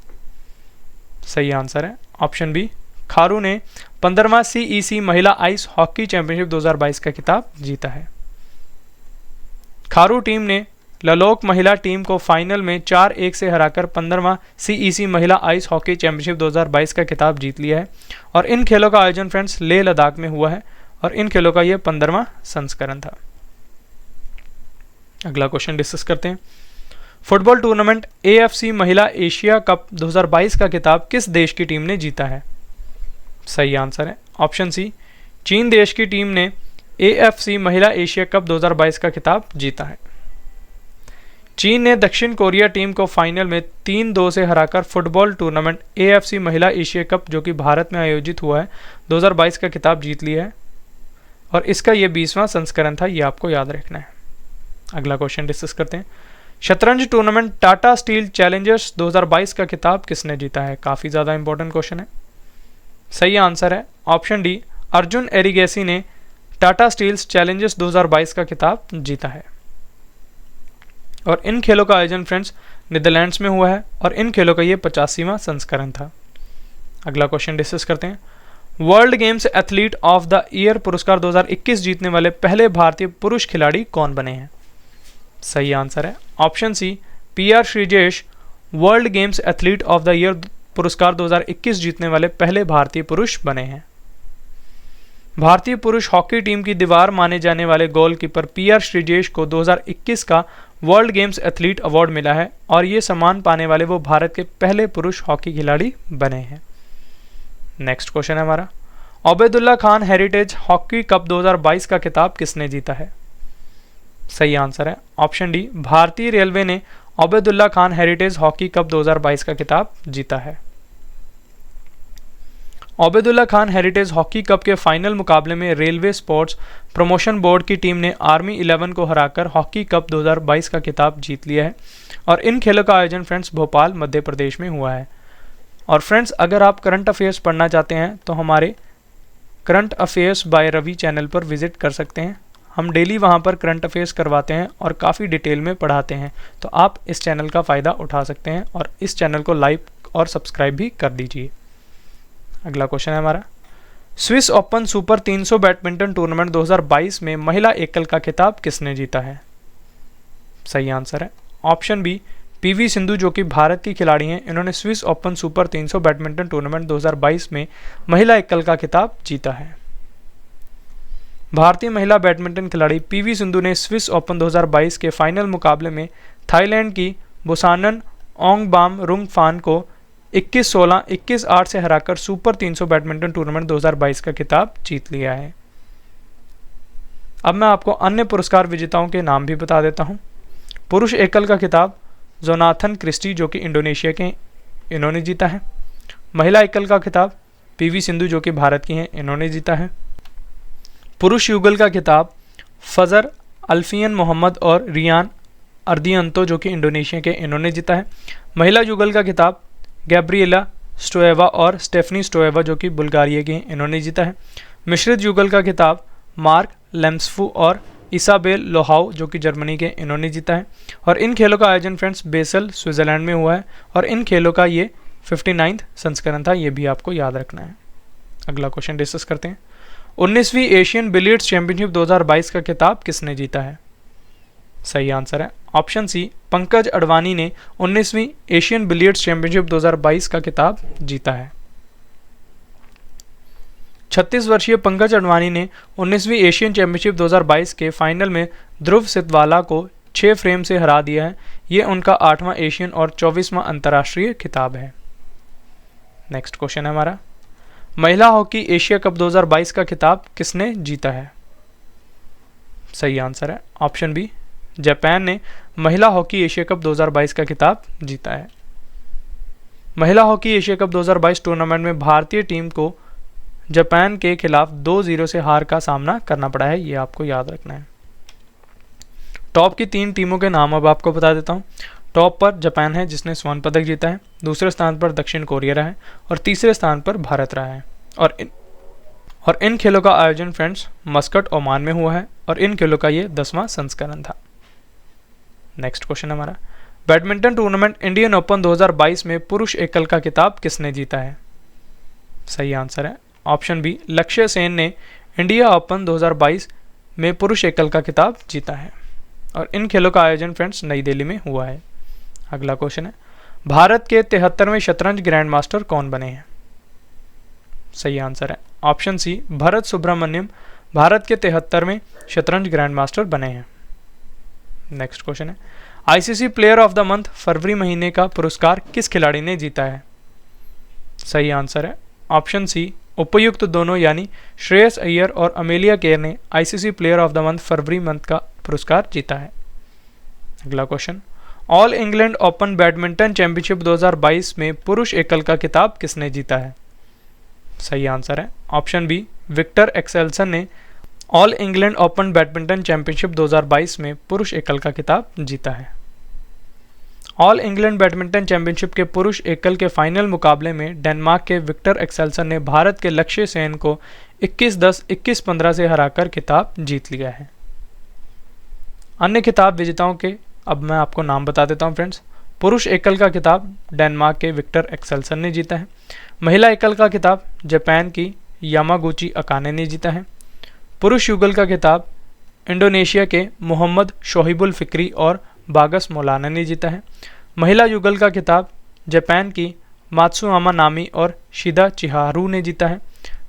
सही आंसर है ऑप्शन बी, खारू ने 15वां CEC महिला आइस हॉकी चैंपियनशिप 2022 का खिताब जीता है। खारू टीम ने ललोक महिला टीम को फाइनल में 4-1 से हराकर 15वां CEC महिला आइस हॉकी चैंपियनशिप 2022 का खिताब जीत लिया है और इन खेलों का आयोजन फ्रेंड्स लेह लद्दाख में हुआ है और इन खेलों का यह 15वां संस्करण था। अगला क्वेश्चन डिस्कस करते हैं। फुटबॉल टूर्नामेंट AFC महिला एशिया कप 2022 का खिताब किस देश की टीम ने जीता है? सही आंसर है ऑप्शन सी, चीन देश की टीम ने AFC महिला एशिया कप 2022 का खिताब जीता है। चीन ने दक्षिण कोरिया टीम को फाइनल में 3-2 से हराकर फुटबॉल टूर्नामेंट AFC महिला एशिया कप जो कि भारत में आयोजित हुआ है 2022 का खिताब जीत लिया है और इसका ये 20वां संस्करण था, ये आपको याद रखना है। अगला क्वेश्चन डिस्कस करते हैं। शतरंज टूर्नामेंट टाटा स्टील चैलेंजर्स 2022 का खिताब किसने जीता है? काफ़ी ज़्यादा इंपॉर्टेंट क्वेश्चन है। सही आंसर है ऑप्शन डी, अर्जुन एरिगेसी ने टाटा स्टील्स चैलेंजर्स 2022 का खिताब जीता है और इन खेलों का आयोजन फ्रेंड्स नीदरलैंड्स में हुआ है और इन खेलों का ये 85वां संस्करण था। अगला क्वेश्चन डिस्कस करते हैं। World games athlete of the year पुरस्कार 2021 जीतने वाले पहले भारतीय पुरुष खिलाड़ी कौन बने हैं? सही आंसर है option C, PR Sreejesh world games athlete of the year पुरस्कार 2021 जीतने वाले पहले भारतीय पुरुष बने हैं। भारतीय पुरुष हॉकी टीम की दीवार माने जाने वाले गोलकीपर PR श्रीजेश को 2021 का वर्ल्ड गेम्स एथलीट अवार्ड मिला है और ये सम्मान पाने वाले वो भारत के पहले पुरुष हॉकी खिलाड़ी बने हैं। नेक्स्ट क्वेश्चन है हमारा, Obaidullah Khan heritage hockey cup 2022 का खिताब किसने जीता है? सही आंसर है ऑप्शन डी, भारतीय रेलवे ने Obaidullah Khan heritage hockey cup 2022 का खिताब जीता है। Obaidullah Khan heritage hockey cup के फाइनल मुकाबले में रेलवे स्पोर्ट्स प्रमोशन बोर्ड की टीम ने आर्मी 11 को हराकर हॉकी कप 2022 का खिताब जीत लिया है और इन खेलों का आयोजन फ्रेंड्स भोपाल मध्य प्रदेश में हुआ है। और फ्रेंड्स अगर आप करंट अफेयर्स पढ़ना चाहते हैं तो हमारे current affairs by Ravi channel पर विजिट कर सकते हैं। हम डेली वहां पर करंट अफेयर्स करवाते हैं और काफ़ी डिटेल में पढ़ाते हैं, तो आप इस चैनल का फ़ायदा उठा सकते हैं और इस चैनल को लाइक और सब्सक्राइब भी कर दीजिए। अगला क्वेश्चन है हमारा, Swiss open super 300 badminton tournament 2022 में महिला एकल का खिताब किसने जीता है? सही आंसर है ऑप्शन बी, PV सिंधु जो कि भारत की खिलाड़ी हैं, इन्होंने Swiss open super 300 badminton tournament 2022 में महिला एकल का खिताब जीता है। भारतीय महिला बैडमिंटन खिलाड़ी PV सिंधु ने स्विस ओपन 2022 के फाइनल मुकाबले में थाईलैंड की बुसानन ओंगबाम रुंगफान को 21-16, 21-8 से हराकर सुपर 300 बैडमिंटन टूर्नामेंट 2022 का खिताब जीत लिया है। अब मैं आपको अन्य पुरस्कार विजेताओं के नाम भी बता देता हूं। पुरुष एकल का खिताब जोनाथन क्रिस्टी जो कि इंडोनेशिया के, इन्होंने जीता है। महिला एकल का खिताब PV सिंधु जो कि भारत की हैं, इन्होंने जीता है। पुरुष युगल का खिताब फजर अल्फियन मोहम्मद और रियान अर्दियंतो जो कि इंडोनेशिया के, इन्होंने जीता है। महिला युगल का खिताब गैब्रिएला स्टोएवा और स्टेफनी स्टोएवा जो कि बुल्गारिया के, इन्होंने जीता है। मिश्रित युगल का खिताब मार्क लेम्सफू और इसाबेल लोहाउ जो कि जर्मनी के, इन्होंने जीता है। और इन खेलों का आयोजन फ्रेंड्स बेसल स्विट्जरलैंड में हुआ है और इन खेलों का ये 59वां संस्करण था, ये भी आपको याद रखना है। अगला क्वेश्चन डिस्कस करते हैं। 19वीं एशियन बिलियर्ड्स चैंपियनशिप 2022 का खिताब किसने जीता है? सही आंसर है ऑप्शन सी, पंकज अडवाणी ने 19वीं एशियन बिलियर्ड्स चैंपियनशिप 2022 का खिताब जीता है। 36 वर्षीय पंकज अडवाणी ने 19वीं एशियन चैंपियनशिप 2022 के फाइनल में ध्रुव सितवाला को 6 फ्रेम से हरा दिया है। ये उनका 8वां एशियन और 24वां अंतर्राष्ट्रीय खिताब है। नेक्स्ट क्वेश्चन है हमारा, महिला हॉकी एशिया कप 2022 का खिताब किसने जीता है? सही आंसर है ऑप्शन बी, जापान ने महिला हॉकी एशिया कप 2022 का खिताब जीता है। महिला हॉकी एशिया कप 2022 टूर्नामेंट में भारतीय टीम को जापान के खिलाफ 2-0 से हार का सामना करना पड़ा है, ये आपको याद रखना है। टॉप की 3 टीमों के नाम अब आपको बता देता हूँ। टॉप पर जापान है जिसने स्वर्ण पदक जीता है, दूसरे स्थान पर दक्षिण कोरिया रहा है और तीसरे स्थान पर भारत रहा है। और इन खेलों का आयोजन फ्रेंड्स मस्कट ओमान में हुआ है और इन खेलों का ये 10वां संस्करण था। नेक्स्ट क्वेश्चन हमारा, बैडमिंटन टूर्नामेंट इंडियन ओपन 2022 में पुरुष एकल का खिताब किसने जीता है? सही आंसर है ऑप्शन बी, लक्ष्य सेन ने इंडिया ओपन 2022 में पुरुष एकल का खिताब जीता है और इन खेलों का आयोजन फ्रेंड्स नई दिल्ली में हुआ है। अगला क्वेश्चन है, भारत के 73वें शतरंज ग्रैंड मास्टर कौन बने हैं? सही आंसर है ऑप्शन सी, भरत सुब्रमण्यम भारत के 73वें शतरंज ग्रैंड मास्टर बने हैं। नेक्स्ट क्वेश्चन है, ICC player of the month फरवरी महीने का पुरस्कार किस खिलाड़ी ने जीता है? सही आंसर है ऑप्शन सी, उपयुक्त दोनों यानी श्रेयस अय्यर और अमेलिया केर ने ICC player of the month February month का पुरस्कार जीता है। अगला question, all England open badminton championship 2022 में पुरुष एकल का खिताब किसने जीता है? सही आंसर है ऑप्शन बी, विक्टर एक्सेल्सन ने all England open badminton championship 2022 में पुरुष एकल का खिताब जीता है। ऑल इंग्लैंड बैडमिंटन चैंपियनशिप के पुरुष एकल के फाइनल मुकाबले में डेनमार्क के विक्टर एक्सेल्सन ने भारत के लक्ष्य सेन को 21-10, 21-15 से हराकर खिताब जीत लिया है। अन्य खिताब विजेताओं के अब मैं आपको नाम बता देता हूं फ्रेंड्स। पुरुष एकल का खिताब डेनमार्क के विक्टर एक्सेल्सन ने जीता है। महिला एकल का खिताब जापान की यामागुची अकाने ने जीता है। पुरुष युगल का खिताब इंडोनेशिया के मोहम्मद शोहिबुल फिक्री और बागस मौलाना ने जीता है। महिला युगल का खिताब जापान की मात्सुआमा नामी और शिदा चिहारू ने जीता है।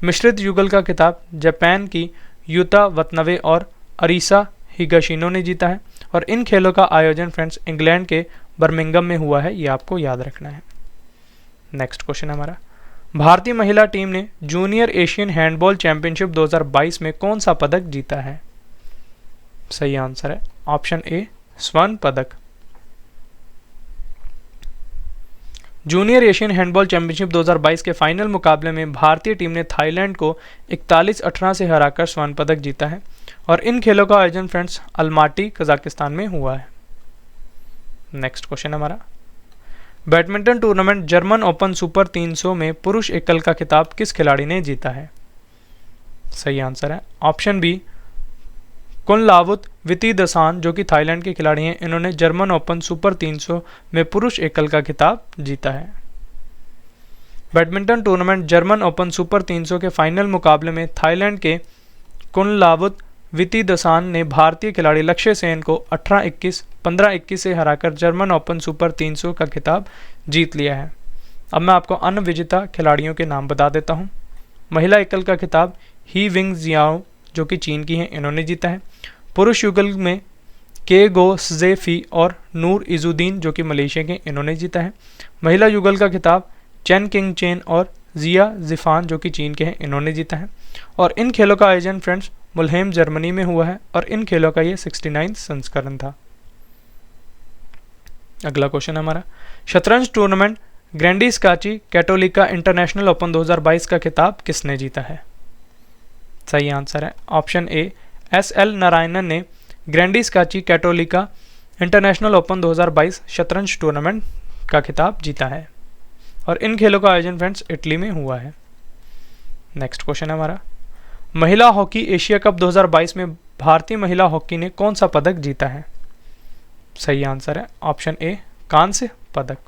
मिश्रित युगल का खिताब जापान की युता वतनवे और अरीसा हिगाशिनो ने जीता है और इन खेलों का आयोजन फ्रेंड्स इंग्लैंड के बर्मिंघम में हुआ है, ये आपको याद रखना है। नेक्स्ट क्वेश्चन हमारा, भारतीय महिला टीम ने जूनियर एशियन हैंडबॉल चैंपियनशिप 2022 में कौन सा पदक जीता है? सही आंसर है ऑप्शन ए, स्वर्ण पदक। जूनियर एशियन हैंडबॉल चैंपियनशिप 2022 के फाइनल मुकाबले में भारतीय टीम ने थाईलैंड को 41-18 से हराकर स्वर्ण पदक जीता है और इन खेलों का आयोजन फ्रेंड्स अलमाटी कजाकिस्तान में हुआ है। नेक्स्ट क्वेश्चन हमारा, badminton tournament German Open super 300 में पुरुष एकल का खिताब किस खिलाड़ी ने जीता है? सही आंसर है ऑप्शन बी, कुनलावुत वितिदसान जो कि थाईलैंड के खिलाड़ी हैं, इन्होंने जर्मन ओपन सुपर 300 में पुरुष एकल का खिताब जीता है। Badminton tournament German Open super 300 के फाइनल मुकाबले में थाईलैंड के कुनलावुत वितिदसान ने भारतीय खिलाड़ी लक्ष्य सेन को 18-21, 15-21 से हराकर जर्मन ओपन सुपर 300 का खिताब जीत लिया है। अब मैं आपको अन्य विजेता खिलाड़ियों के नाम बता देता हूं। महिला एकल का खिताब ही विंग जियाओ जो कि चीन की हैं, इन्होंने जीता है। पुरुष युगल में के गो स्जेफी और नूर इजुद्दीन जो कि मलेशिया के, इन्होंने जीता है। महिला युगल का खिताब चेन किंग चेन और जिया जिफान जो कि चीन के हैं, इन्होंने जीता है और इन खेलों का आयोजन फ्रेंड्स मुल्हेम जर्मनी में हुआ है और इन खेलों का ये 69 संस्करण था। अगला क्वेश्चन हमारा, शतरंज टूर्नामेंट ग्रैंडी स्काची कैटोलिका इंटरनेशनल ओपन 2022 का खिताब किसने जीता है? सही आंसर है ऑप्शन ए, एस.एल. नारायणन ने ग्रैंडी स्काची कैटोलिका इंटरनेशनल ओपन 2022 शतरंज टूर्नामेंट का खिताब जीता है और इन खेलों का आयोजन फ्रेंड्स इटली में हुआ है। नेक्स्ट क्वेश्चन हमारा, महिला हॉकी एशिया कप 2022 में भारतीय महिला हॉकी ने कौन सा पदक जीता है? सही आंसर है ऑप्शन ए, कांस्य पदक।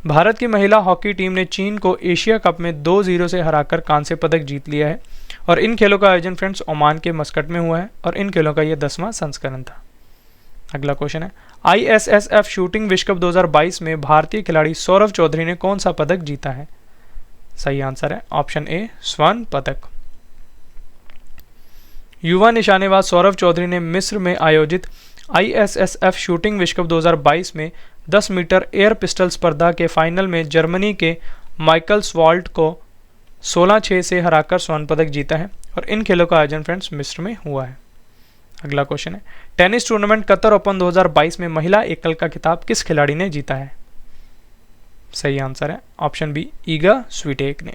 भारत की महिला हॉकी टीम ने चीन को एशिया कप में 2-0 से हराकर कांस्य पदक जीत लिया है और इन खेलों का आयोजन फ्रेंड्स ओमान के मस्कट में हुआ है और इन खेलों का यह 10वां संस्करण था। अगला क्वेश्चन है, ISSF शूटिंग विश्व कप 2022 में भारतीय खिलाड़ी सौरव चौधरी ने कौन सा पदक जीता है? सही आंसर है ऑप्शन ए, स्वर्ण पदक। युवा निशानेबाज सौरव चौधरी ने मिस्र में आयोजित ISSF शूटिंग विश्व कप 2022 में 10 मीटर एयर पिस्टल स्पर्धा के फाइनल में जर्मनी के माइकल स्वाल्ट को 16-6 से हराकर स्वर्ण पदक जीता है और इन खेलों का आयोजन फ्रेंड्स मिस्र में हुआ है। अगला क्वेश्चन है, टेनिस टूर्नामेंट कतर ओपन 2022 में महिला एकल का खिताब किस खिलाड़ी ने जीता है? सही आंसर है ऑप्शन बी, ईगा स्वीटेक ने।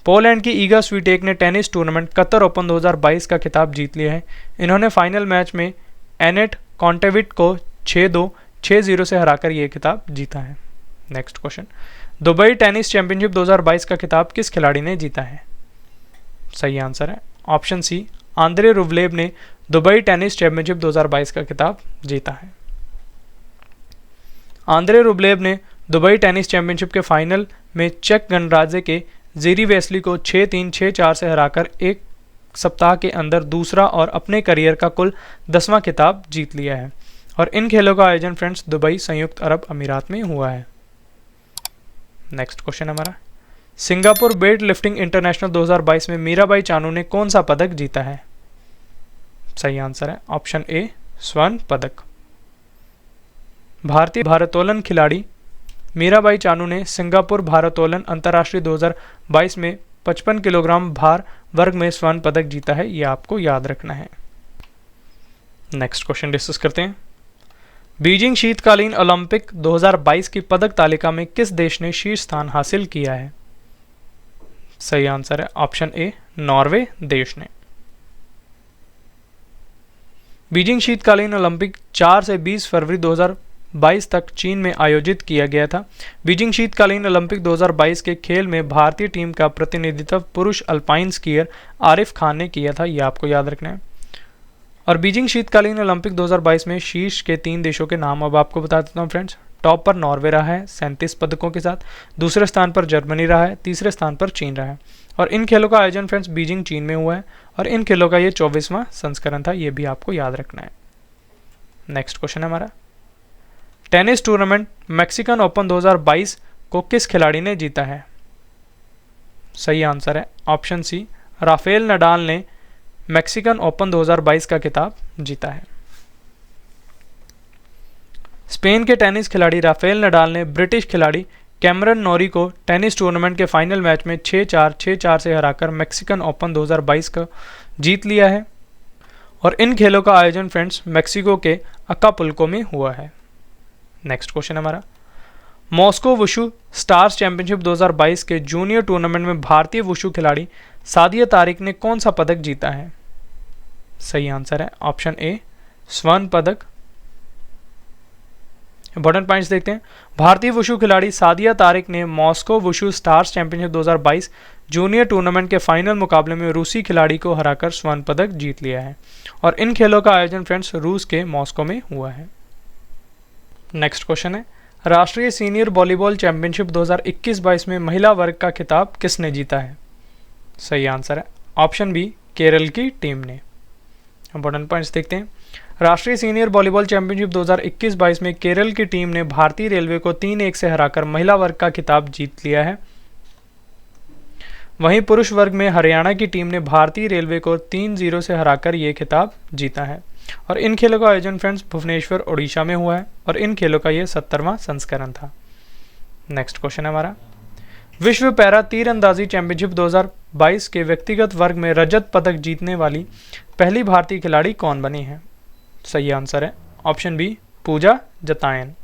पोलैंड की ईगा स्वीटेक ने टेनिस टूर्नामेंट कतर ओपन 2022 का खिताब जीत लिया है। इन्होंने फाइनल मैच में एनेट कॉन्टेविट को 6-2, 6-0 से हराकर ये खिताब जीता है। Next question, Dubai tennis championship 2022 का खिताब किस खिलाड़ी ने जीता है? सही आंसर है ऑप्शन सी, आंद्रे रुब्लेव ने दुबई टेनिस चैंपियनशिप 2022 का खिताब जीता है। आंद्रे रुब्लेव ने दुबई टेनिस चैंपियनशिप के फाइनल में चेक गणराज्य के जीरी वेस्ली को 6-3, 6-4 से हराकर एक सप्ताह के अंदर दूसरा और अपने करियर का कुल 10वां खिताब जीत लिया है। और इन खेलों का आयोजन फ्रेंड्स दुबई संयुक्त अरब अमीरात में हुआ है। नेक्स्ट क्वेश्चन हमारा, सिंगापुर वेट लिफ्टिंग इंटरनेशनल 2022 में मीराबाई चानू ने कौन सा पदक जीता है? सही आंसर है ऑप्शन ए, स्वर्ण पदक। भारतीय भारोत्तोलन खिलाड़ी मीराबाई चानू ने सिंगापुर भारोत्तोलन अंतर्राष्ट्रीय 2022 में 55 किलोग्राम भार वर्ग में स्वर्ण पदक जीता है, ये आपको याद रखना है। नेक्स्ट क्वेश्चन डिस्कस करते हैं। बीजिंग शीतकालीन ओलंपिक 2022 की पदक तालिका में किस देश ने शीर्ष स्थान हासिल किया है? सही आंसर है ऑप्शन ए, नॉर्वे देश ने। बीजिंग शीतकालीन ओलंपिक 4 से 20 फरवरी 2022 तक चीन में आयोजित किया गया था। बीजिंग शीतकालीन ओलंपिक 2022 के खेल में भारतीय टीम का प्रतिनिधित्व पुरुष अल्पाइन स्कीयर आरिफ खान ने किया था, यह आपको याद रखना है। और बीजिंग शीतकालीन ओलंपिक 2022 में शीर्ष के 3 देशों के नाम अब आपको बता देता हूँ फ्रेंड्स। टॉप पर नॉर्वे रहा है 37 पदकों के साथ, दूसरे स्थान पर जर्मनी रहा है, तीसरे स्थान पर चीन रहा है। और इन खेलों का आयोजन फ्रेंड्स बीजिंग चीन में हुआ है और इन खेलों का ये 24वां संस्करण था, ये भी आपको याद रखना है। नेक्स्ट क्वेश्चन है हमारा, टेनिस टूर्नामेंट मैक्सिकन ओपन 2022 को किस खिलाड़ी ने जीता है? सही आंसर है ऑप्शन सी, राफेल नडाल ने मैक्सिकन ओपन 2022 का खिताब जीता है। स्पेन के टेनिस खिलाड़ी राफेल नडाल ने ब्रिटिश खिलाड़ी कैमरन नोरी को टेनिस टूर्नामेंट के फाइनल मैच में 6-4, 6-4 से हराकर मैक्सिकन ओपन 2022 का जीत लिया है। और इन खेलों का आयोजन फ्रेंड्स मैक्सिको के अकापुल्को में हुआ है। नेक्स्ट क्वेश्चन हमारा, मॉस्को वुशु स्टार्स चैंपियनशिप 2022 के जूनियर टूर्नामेंट में भारतीय वुशु खिलाड़ी सादिया तारिक ने कौन सा पदक जीता है? सही आंसर है ऑप्शन ए, स्वर्ण पदक। इंपॉर्टेंट पॉइंट्स देखते हैं। भारतीय वुशु खिलाड़ी सादिया तारिक ने Moscow wushu stars championship 2022 junior tournament के फाइनल मुकाबले में रूसी खिलाड़ी को हराकर स्वर्ण पदक जीत लिया है। और इन खेलों का आयोजन फ्रेंड्स रूस के मॉस्को में हुआ है। नेक्स्ट क्वेश्चन है, राष्ट्रीय सीनियर वॉलीबॉल चैंपियनशिप 2021-22 में महिला वर्ग का खिताब किसने जीता है? सही आंसर है ऑप्शन बी, केरल की टीम ने। इंपॉर्टेंट पॉइंट्स देखते हैं। राष्ट्रीय सीनियर वॉलीबॉल चैंपियनशिप 2021-22 में केरल की टीम ने भारतीय रेलवे को 3-1 से हराकर महिला वर्ग का खिताब जीत लिया है। वहीं पुरुष वर्ग में हरियाणा की टीम ने भारतीय रेलवे को 3-0 से हराकर ये खिताब जीता है। और इन खेलों का आयोजन फ्रेंड्स भुवनेश्वर ओडिशा में हुआ है और इन खेलों का ये 70वां संस्करण था। नेक्स्ट क्वेश्चन है हमारा, विश्व पैरा तीरंदाजी चैंपियनशिप 2022 के व्यक्तिगत वर्ग में रजत पदक जीतने वाली पहली भारतीय खिलाड़ी कौन बनी है? सही आंसर है ऑप्शन बी, पूजा जतायन।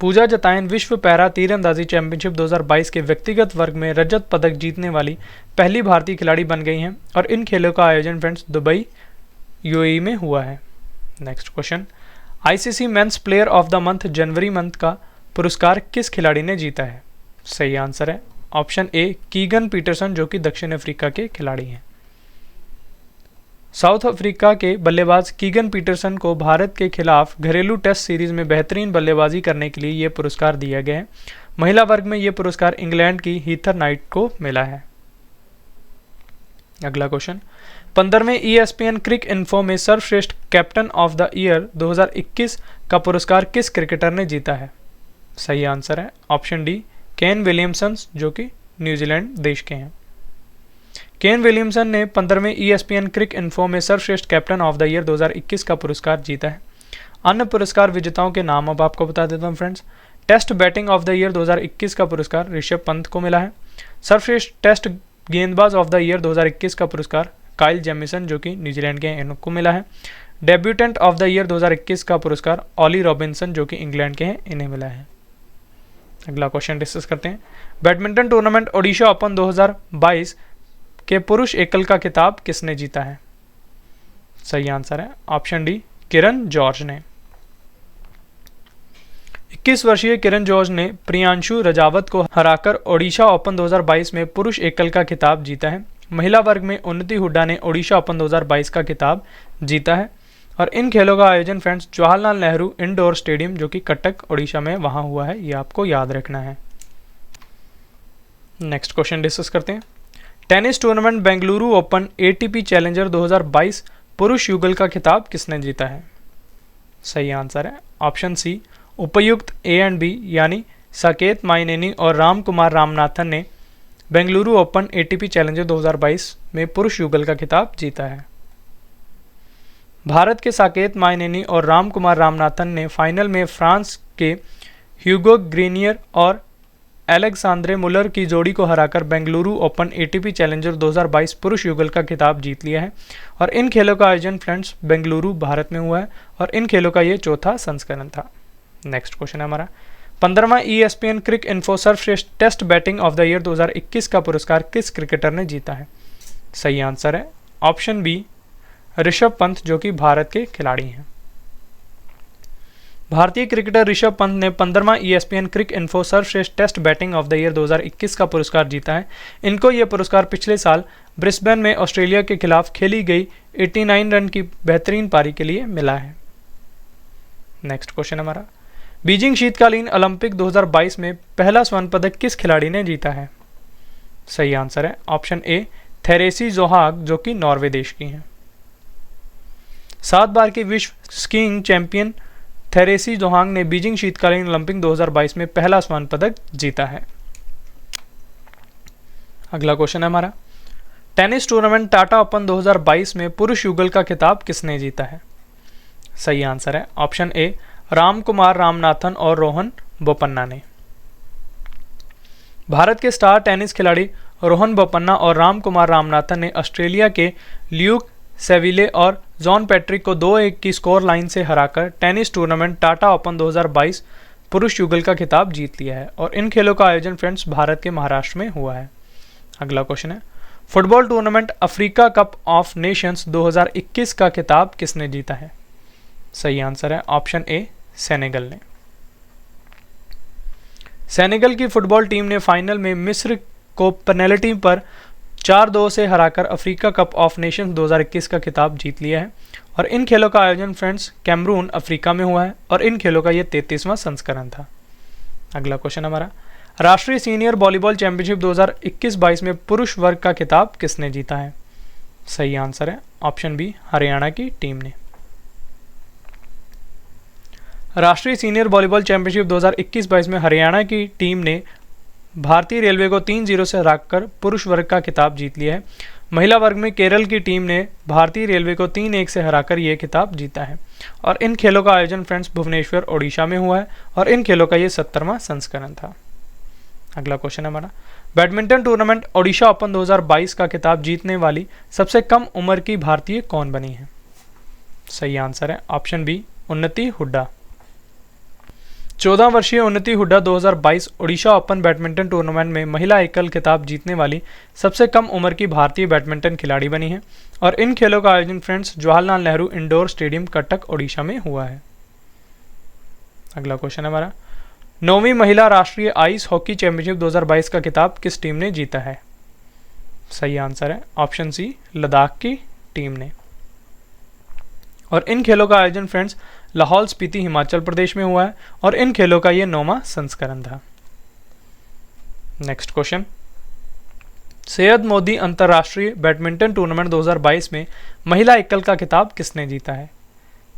पूजा जतायन विश्व पैरा तीरंदाजी चैंपियनशिप 2022 के व्यक्तिगत वर्ग में रजत पदक जीतने वाली पहली भारतीय खिलाड़ी बन गई हैं और इन खेलों का आयोजन फ्रेंड्स दुबई यूएई में हुआ है। Next question, ICC men's player of the month January month का पुरस्कार किस खिलाड़ी ने जीता है? सही आंसर है ऑप्शन ए, कीगन पीटरसन जो कि दक्षिण अफ्रीका के खिलाड़ी हैं। साउथ अफ्रीका के बल्लेबाज कीगन पीटरसन को भारत के खिलाफ घरेलू टेस्ट सीरीज में बेहतरीन बल्लेबाजी करने के लिए यह पुरस्कार दिया गया है। महिला वर्ग में यह पुरस्कार इंग्लैंड की हीथर नाइट को मिला है। अगला क्वेश्चन, 15वें ESPN क्रिक इन्फो में सर्वश्रेष्ठ कैप्टन ऑफ द ईयर 2021 का पुरस्कार किस क्रिकेटर ने जीता है? सही आंसर है ऑप्शन डी, केन विलियमसन जो कि न्यूजीलैंड देश के हैं। केन विलियमसन ने 15वें ESPN क्रिक इन्फो में सर्वश्रेष्ठ कैप्टन ऑफ द ईयर 2021 का पुरस्कार जीता है। अन्य पुरस्कार विजेताओं के नाम अब आपको बता देता हूं friends. Test batting of the year 2021 का पुरस्कार ऋषभ पंत को मिला है। सर्वश्रेष्ठ टेस्ट गेंदबाज ऑफ द ईयर 2021 का पुरस्कार काइल जेमिसन जो कि न्यूजीलैंड के हैं इनको मिला है। डेब्यूटेंट ऑफ द ईयर 2021 का पुरस्कार ऑली रॉबिन्सन जो कि इंग्लैंड के हैं इन्हें मिला है। अगला क्वेश्चन डिस्कस करते हैं। बैडमिंटन टूर्नामेंट ओडिशा ओपन 2022 के पुरुष एकल का खिताब किसने जीता है? सही आंसर है ऑप्शन डी, किरण जॉर्ज ने। 21 वर्षीय किरण जॉर्ज ने प्रियांशु रजावत को हराकर ओडिशा ओपन 2022 में पुरुष एकल का खिताब जीता है। महिला वर्ग में उन्नति हुड्डा ने ओडिशा ओपन 2022 का खिताब जीता है और इन खेलों का आयोजन friends Jawaharlal Nehru indoor stadium जो कि कटक ओडिशा में वहां हुआ है, ये आपको याद रखना है। नेक्स्ट क्वेश्चन डिस्कस करते हैं। Tennis tournament Bengaluru open ATP challenger 2022 पुरुष युगल का खिताब किसने जीता है? सही आंसर है ऑप्शन सी, उपयुक्त ए एंड बी यानी साकेत माइनेनी और राम कुमार रामनाथन ने बेंगलुरु ओपन एटीपी चैलेंजर 2022 में पुरुष युगल का खिताब जीता है। भारत के साकेत माइनेनी और राम कुमार रामनाथन ने फाइनल में फ्रांस के ह्यूगो ग्रीनियर और एलेक्सांद्रे मुलर की जोड़ी को हराकर बेंगलुरु ओपन एटीपी चैलेंजर 2022 पुरुष युगल का खिताब जीत लिया है और इन खेलों का आयोजन फ्रेंड्स बेंगलुरु भारत में हुआ है और इन खेलों का ये चौथा संस्करण था। नेक्स्ट क्वेश्चन है हमारा, 15वां ESPN क्रिक इन्फो सर्वश्रेष्ठ test batting of the year 2021 का पुरस्कार किस क्रिकेटर ने जीता है? सही आंसर है ऑप्शन बी, ऋषभ पंत जो कि भारत के खिलाड़ी हैं। भारतीय क्रिकेटर ऋषभ पंत ने 15वां ESPN क्रिक इन्फो सर्वश्रेष्ठ test batting of the year 2021 का पुरस्कार जीता है। इनको यह पुरस्कार पिछले साल ब्रिस्बेन में ऑस्ट्रेलिया के खिलाफ खेली गई 89 रन की बेहतरीन पारी के लिए मिला है। नेक्स्ट क्वेश्चन हमारा, बीजिंग शीतकालीन ओलंपिक 2022 में पहला स्वर्ण पदक किस खिलाड़ी ने जीता है? सही आंसर है ऑप्शन ए, थेरेसी जोहाग जो कि नॉर्वे देश की हैं। 7 बार की विश्व स्कीइंग चैंपियन थेरेसी जोहांग ने बीजिंग शीतकालीन ओलंपिक 2022 में पहला स्वर्ण पदक जीता है। अगला क्वेश्चन है हमारा, टेनिस टूर्नामेंट टाटा ओपन 2022 में पुरुष युगल का खिताब किसने जीता है? सही आंसर है ऑप्शन ए, राम कुमार रामनाथन और रोहन बोपन्ना ने। भारत के स्टार टेनिस खिलाड़ी रोहन बोपन्ना और राम कुमार रामनाथन ने ऑस्ट्रेलिया के ल्यूक सेविले और जॉन पैट्रिक को 2-1 की स्कोर लाइन से हराकर टेनिस टूर्नामेंट टाटा ओपन 2022 पुरुष युगल का खिताब जीत लिया है और इन खेलों का आयोजन फ्रेंड्स भारत के महाराष्ट्र में हुआ है। अगला क्वेश्चन है, football tournament Africa cup of Nations 2021 का खिताब किसने जीता है? सही आंसर है ऑप्शन ए, सेनेगल ने। सेनेगल की फुटबॉल टीम ने फाइनल में मिस्र को पेनल्टी पर 4-2 से हराकर अफ्रीका कप ऑफ नेशंस 2021 का खिताब जीत लिया है और इन खेलों का आयोजन फ्रेंड्स कैमरून अफ्रीका में हुआ है और इन खेलों का यह 33वां संस्करण था। अगला क्वेश्चन हमारा, राष्ट्रीय सीनियर वॉलीबॉल चैंपियनशिप 2021-22 में पुरुष वर्ग का खिताब किसने जीता है? सही आंसर है ऑप्शन बी, हरियाणा की टीम ने। राष्ट्रीय सीनियर वॉलीबॉल चैंपियनशिप 2021-22 में हरियाणा की टीम ने भारतीय रेलवे को 3-0 से हराकर पुरुष वर्ग का खिताब जीत लिया है। महिला वर्ग में केरल की टीम ने भारतीय रेलवे को 3-1 से हराकर यह खिताब जीता है और इन खेलों का आयोजन फ्रेंड्स भुवनेश्वर ओडिशा में हुआ है और इन खेलों का ये 70वां संस्करण था। अगला क्वेश्चन है हमारा, बैडमिंटन टूर्नामेंट ओडिशा ओपन 2022 का खिताब जीतने वाली सबसे कम उम्र की भारतीय कौन बनी है? सही आंसर है ऑप्शन बी, उन्नति हुड्डा। 14 वर्षीय उन्नति Hooda 2022 Odisha open badminton tournament में महिला एकल खिताब जीतने वाली सबसे कम उम्र की भारतीय बैडमिंटन खिलाड़ी बनी है और इन खेलों का आयोजन friends Jawaharlal Nehru indoor stadium Cuttack Odisha में हुआ है। अगला क्वेश्चन है हमारा, 9वीं महिला राष्ट्रीय आइस हॉकी चैंपियनशिप 2022 का खिताब किस टीम ने जीता है? सही आंसर है ऑप्शन सी, लद्दाख की टीम ने और इन खेलों का आयोजन फ्रेंड्स लाहौल स्पीति हिमाचल प्रदेश में हुआ है और इन खेलों का यह 9वां संस्करण था। नेक्स्ट क्वेश्चन, सैयद मोदी अंतरराष्ट्रीय बैडमिंटन टूर्नामेंट 2022 में महिला एकल का खिताब किसने जीता है?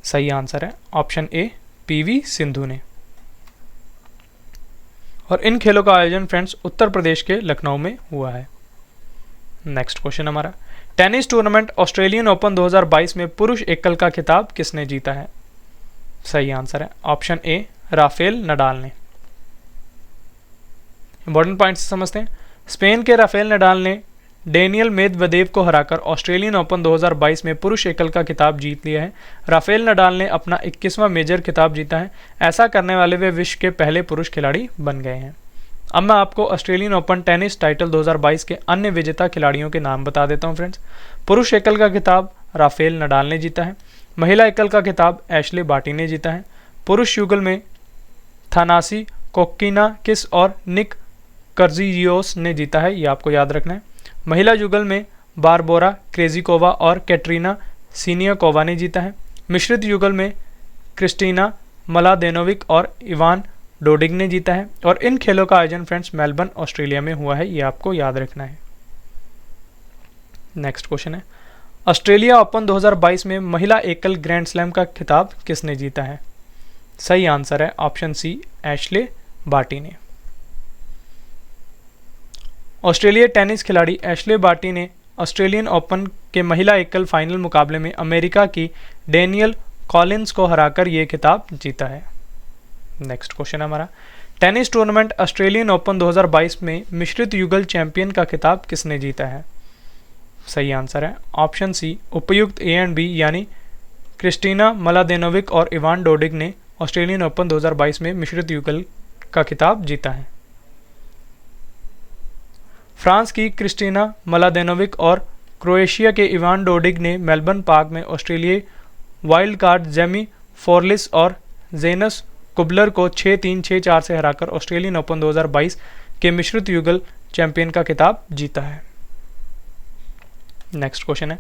सही आंसर है ऑप्शन ए, पीवी सिंधु ने और इन खेलों का आयोजन फ्रेंड्स उत्तर प्रदेश के लखनऊ में हुआ है। नेक्स्ट क्वेश्चन हमारा, टेनिस टूर्नामेंट ऑस्ट्रेलियन ओपन 2022 में पुरुष एकल का खिताब किसने जीता है? सही आंसर है ऑप्शन ए, राफेल नडाल ने। इंपॉर्टेंट पॉइंट्स समझते हैं। स्पेन के राफेल नडाल ने डेनियल मेदवेदेव को हराकर ऑस्ट्रेलियन ओपन 2022 में पुरुष एकल का खिताब जीत लिया है। राफेल नडाल ने अपना 21वां मेजर खिताब जीता है। ऐसा करने वाले वे विश्व के पहले पुरुष खिलाड़ी बन गए हैं। अब मैं आपको ऑस्ट्रेलियन ओपन टेनिस टाइटल 2022 के अन्य विजेता खिलाड़ियों के नाम बता देता हूं फ्रेंड्स। पुरुष एकल का खिताब राफेल नडाल ने जीता है। महिला एकल का खिताब एशले बार्टी ने जीता है। पुरुष युगल में थानासी कोकिनाकिस और निक कर्जियोस ने जीता है, ये आपको याद रखना है। महिला युगल में बारबोरा क्रेजिकोवा और कैटरीना सीनियाकोवा ने जीता है। मिश्रित युगल में क्रिस्टीना मलादेनोविक और इवान डोडिग ने जीता है। और इन खेलों का आयोजन फ्रेंड्स मेलबर्न ऑस्ट्रेलिया में हुआ है, ये आपको याद रखना है। नेक्स्ट क्वेश्चन है, ऑस्ट्रेलिया ओपन 2022 में महिला एकल ग्रैंड स्लैम का खिताब किसने जीता है? सही आंसर है ऑप्शन सी, एशले बार्टी ने। ऑस्ट्रेलिया टेनिस खिलाड़ी एशले बार्टी ने ऑस्ट्रेलियन ओपन के महिला एकल फाइनल मुकाबले में अमेरिका की डेनियल कॉलिंस को हराकर यह खिताब जीता है। नेक्स्ट क्वेश्चन हमारा, टेनिस टूर्नामेंट ऑस्ट्रेलियन ओपन 2022 में मिश्रित युगल चैंपियन का खिताब किसने जीता है? सही आंसर है ऑप्शन सी, उपयुक्त ए एंड बी यानी क्रिस्टीना मलादेनोविक और इवान डोडिग ने ऑस्ट्रेलियन ओपन 2022 में मिश्रित युगल का खिताब जीता है। फ्रांस की क्रिस्टीना मलादेनोविक और क्रोएशिया के इवान डोडिग ने मेलबर्न पार्क में ऑस्ट्रेलियाई वाइल्ड कार्ड जेमी फोर्लिस और जेनस कुबलर को 6-3, 6-4 से हराकर ऑस्ट्रेलियन ओपन 2022 के मिश्रित युगल चैंपियन का खिताब जीता है। नेक्स्ट क्वेश्चन है,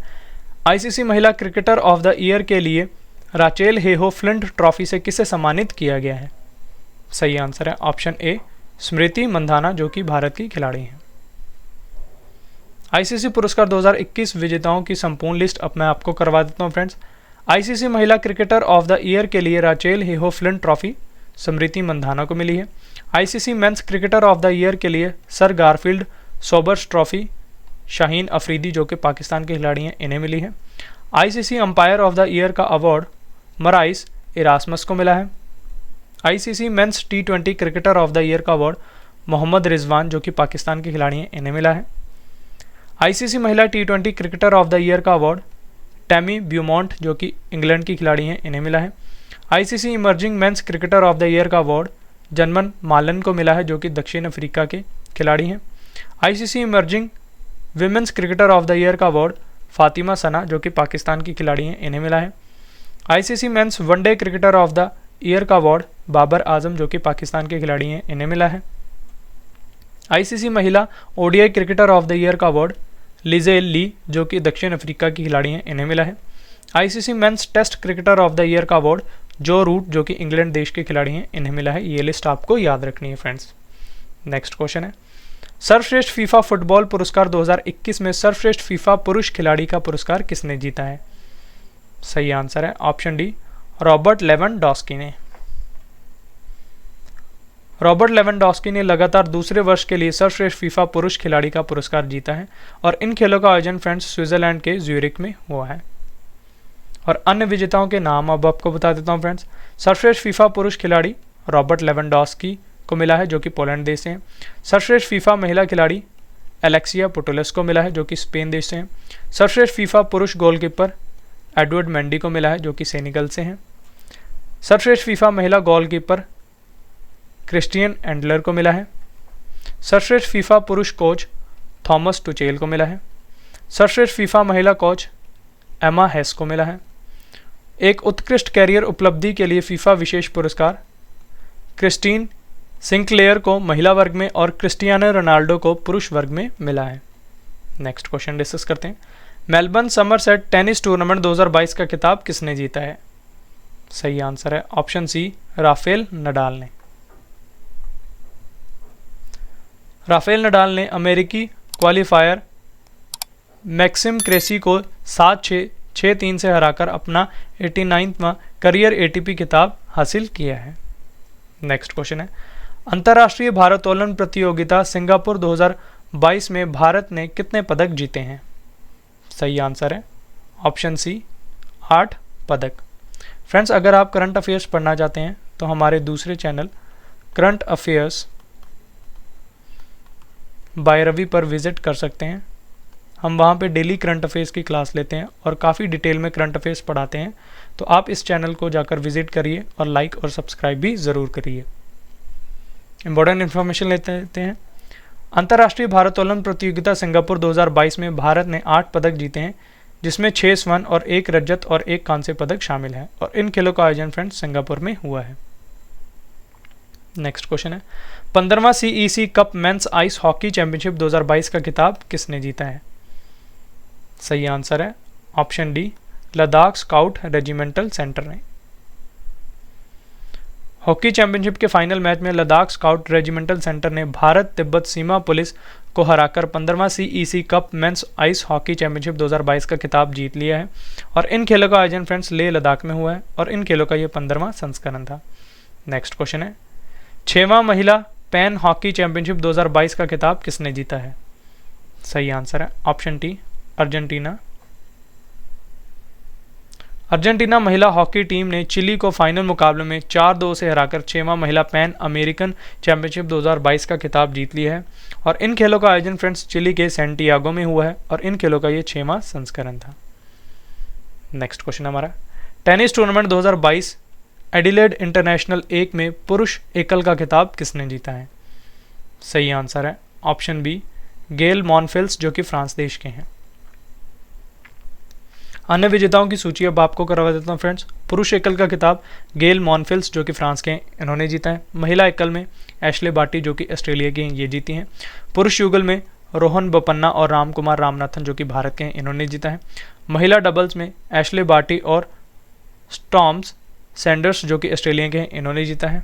आईसीसी महिला क्रिकेटर ऑफ द ईयर के लिए राचेल हेहो फ्लिंट ट्रॉफी से किसे सम्मानित किया गया है? सही आंसर है ऑप्शन ए, स्मृति मंधाना जो कि भारत की खिलाड़ी हैं। आईसीसी पुरस्कार 2021 विजेताओं की संपूर्ण लिस्ट अब मैं आपको करवा देता हूं फ्रेंड्स। आईसीसी महिला क्रिकेटर ऑफ द ईयर के लिए Rachel Heyhoe flint trophy Smriti Mandhana को मिली है। ICC men's cricketer of the year के लिए sir Garfield Sobers trophy Shaheen Afridi जो कि पाकिस्तान के खिलाड़ी हैं इन्हें मिली है। ICC umpire of the year का अवार्ड मराइस इरासमस को मिला है। ICC mains T20 cricketer of the year का अवार्ड मोहम्मद रिजवान जो कि पाकिस्तान के खिलाड़ी हैं इन्हें मिला है। आईसीसी महिला T20 cricketer of the year का अवार्ड टैमी ब्यूमॉन्ट जो कि इंग्लैंड की खिलाड़ी हैं इन्हें मिला है। ICC emerging men's cricketer of the year का अवार्ड जनमन मालन को मिला है जो कि दक्षिण अफ्रीका के खिलाड़ी हैं। ICC emerging women's cricketer of the year का अवार्ड फातिमा सना जो कि पाकिस्तान की खिलाड़ी हैं इन्हें मिला है। ICC mains one day cricketer of the year का अवार्ड बाबर आजम जो कि पाकिस्तान के खिलाड़ी हैं इन्हें मिला है। आईसीसी महिला ODI cricketer of the year का अवार्ड लिजेल ली जो कि दक्षिण अफ्रीका की खिलाड़ी हैं इन्हें मिला है। ICC men's test cricketer of the year का अवार्ड जो रूट जो कि इंग्लैंड देश के खिलाड़ी हैं इन्हें मिला है। ये लिस्ट आपको याद रखनी है फ्रेंड्स। नेक्स्ट क्वेश्चन है, सर्वश्रेष्ठ फीफा फुटबॉल पुरस्कार 2021 में सर्वश्रेष्ठ फीफा पुरुष खिलाड़ी का पुरस्कार किसने जीता है? सही आंसर है ऑप्शन डी, रॉबर्ट लेवेंडोस्की ने। रॉबर्ट लेवेंडोस्की ने लगातार दूसरे वर्ष के लिए सर्वश्रेष्ठ फीफा पुरुष खिलाड़ी का पुरस्कार जीता है और इन खेलों का आयोजन फ्रेंड्स स्विट्जरलैंड के ज्यूरिख में हुआ है। और अन्य विजेताओं के नाम अब आपको बता देता हूं फ्रेंड्स। सर्वश्रेष्ठ फीफा पुरुष खिलाड़ी रॉबर्ट लेवेंडोस्की को मिला है जो कि पोलैंड देश से हैं। सर्वश्रेष्ठ फीफा महिला खिलाड़ी एलेक्सिया पुटोलेस को मिला है जो कि स्पेन देश से हैं। सर्वश्रेष्ठ फीफा पुरुष गोलकीपर एडवर्ड मेंडी को मिला है जो कि सेनेगल से हैं। सर्वश्रेष्ठ फीफा महिला गोलकीपर क्रिस्टियन एंडलर को मिला है। सर्वश्रेष्ठ फीफा पुरुष कोच थॉमस टुचेल को मिला है। सर्वश्रेष्ठ फीफा महिला कोच एमा हेस को मिला है। एक उत्कृष्ट कैरियर उपलब्धि के लिए फीफा विशेष पुरस्कार क्रिस्टीन सिंक्लेयर को महिला वर्ग में और क्रिस्टियानो रोनाल्डो को पुरुष वर्ग में मिला है। नेक्स्ट क्वेश्चन डिस्कस करते हैं, मेलबर्न समरसेट टेनिस टूर्नामेंट 2022 का खिताब किसने जीता है? सही आंसर है ऑप्शन सी, राफेल नडाल ने। राफेल नडाल ने अमेरिकी क्वालिफायर मैक्सिम क्रेसी को 7-6, 6-3 से हराकर अपना 89वां करियर एटीपी खिताब हासिल किया है। नेक्स्ट क्वेश्चन है, अंतर्राष्ट्रीय भारोत्तोलन प्रतियोगिता सिंगापुर 2022 में भारत ने कितने पदक जीते हैं? सही आंसर है ऑप्शन सी, 8 पदक। फ्रेंड्स, अगर आप करंट अफेयर्स पढ़ना चाहते हैं तो हमारे दूसरे channel current affairs by Ravi पर विजिट कर सकते हैं। हम वहाँ पे डेली करंट अफेयर्स की क्लास लेते हैं और काफ़ी डिटेल में करंट अफेयर्स पढ़ाते हैं। तो आप इस चैनल को जाकर विजिट करिए और लाइक और सब्सक्राइब भी ज़रूर करिए। इंपॉर्टेंट इन्फॉर्मेशन लेते हैं। अंतर्राष्ट्रीय भारोत्तोलन प्रतियोगिता सिंगापुर 2022 में भारत ने 8 पदक जीते हैं, जिसमें 6 स्वर्ण और 1 रजत और 1 कांस्य पदक शामिल है। और इन खेलों का आयोजन फ्रेंड्स सिंगापुर में हुआ है। नेक्स्ट क्वेश्चन है, 15वां CEC cup men's ice hockey championship 2022 का खिताब किसने जीता है? सही आंसर है option D, Ladakh scout regimental centre ने। हॉकी चैंपियनशिप के फाइनल मैच में लद्दाख स्काउट रेजिमेंटल सेंटर ने भारत तिब्बत सीमा पुलिस को हराकर 15वां CEC cup men's ice hockey championship 2022 का खिताब जीत लिया है। और इन खेलों का आयोजन फ्रेंड्स लेह लद्दाख में हुआ है और इन खेलों का ये 15वां संस्करण था। नेक्स्ट क्वेश्चन है, 6वां महिला पैन हॉकी चैंपियनशिप 2022 का खिताब किसने जीता है? सही आंसर है ऑप्शन टी, अर्जेंटीना। अर्जेंटीना महिला हॉकी टीम ने चिली को फाइनल मुकाबले में 4-2 से हराकर 6वां महिला पैन अमेरिकन चैंपियनशिप 2022 का खिताब जीत लिया है। और इन खेलों का आयोजन फ्रेंड्स चिली के सैंटियागो में हुआ है और इन खेलों का ये 6वां संस्करण था। नेक्स्ट क्वेश्चन हमारा, टेनिस टूर्नामेंट 2022 एडिलेड इंटरनेशनल 1 में पुरुष एकल का खिताब किसने जीता है? सही आंसर है ऑप्शन बी, गेल मॉनफिल्स जो कि फ्रांस देश के हैं। अन्य विजेताओं की सूची अब आपको करवा देता हूँ फ्रेंड्स। पुरुष एकल का खिताब गेल मॉनफिल्स जो कि फ्रांस के हैं, इन्होंने जीता है। महिला एकल में एशले बार्टी जो कि ऑस्ट्रेलिया के हैं, ये जीती हैं। पुरुष युगल में रोहन बोपन्ना और रामकुमार रामनाथन जो कि भारत के हैं, इन्होंने जीता है। महिला डबल्स में एशले बार्टी और स्टॉम्स सैंडर्स जो कि ऑस्ट्रेलिया के हैं, इन्होंने जीता है।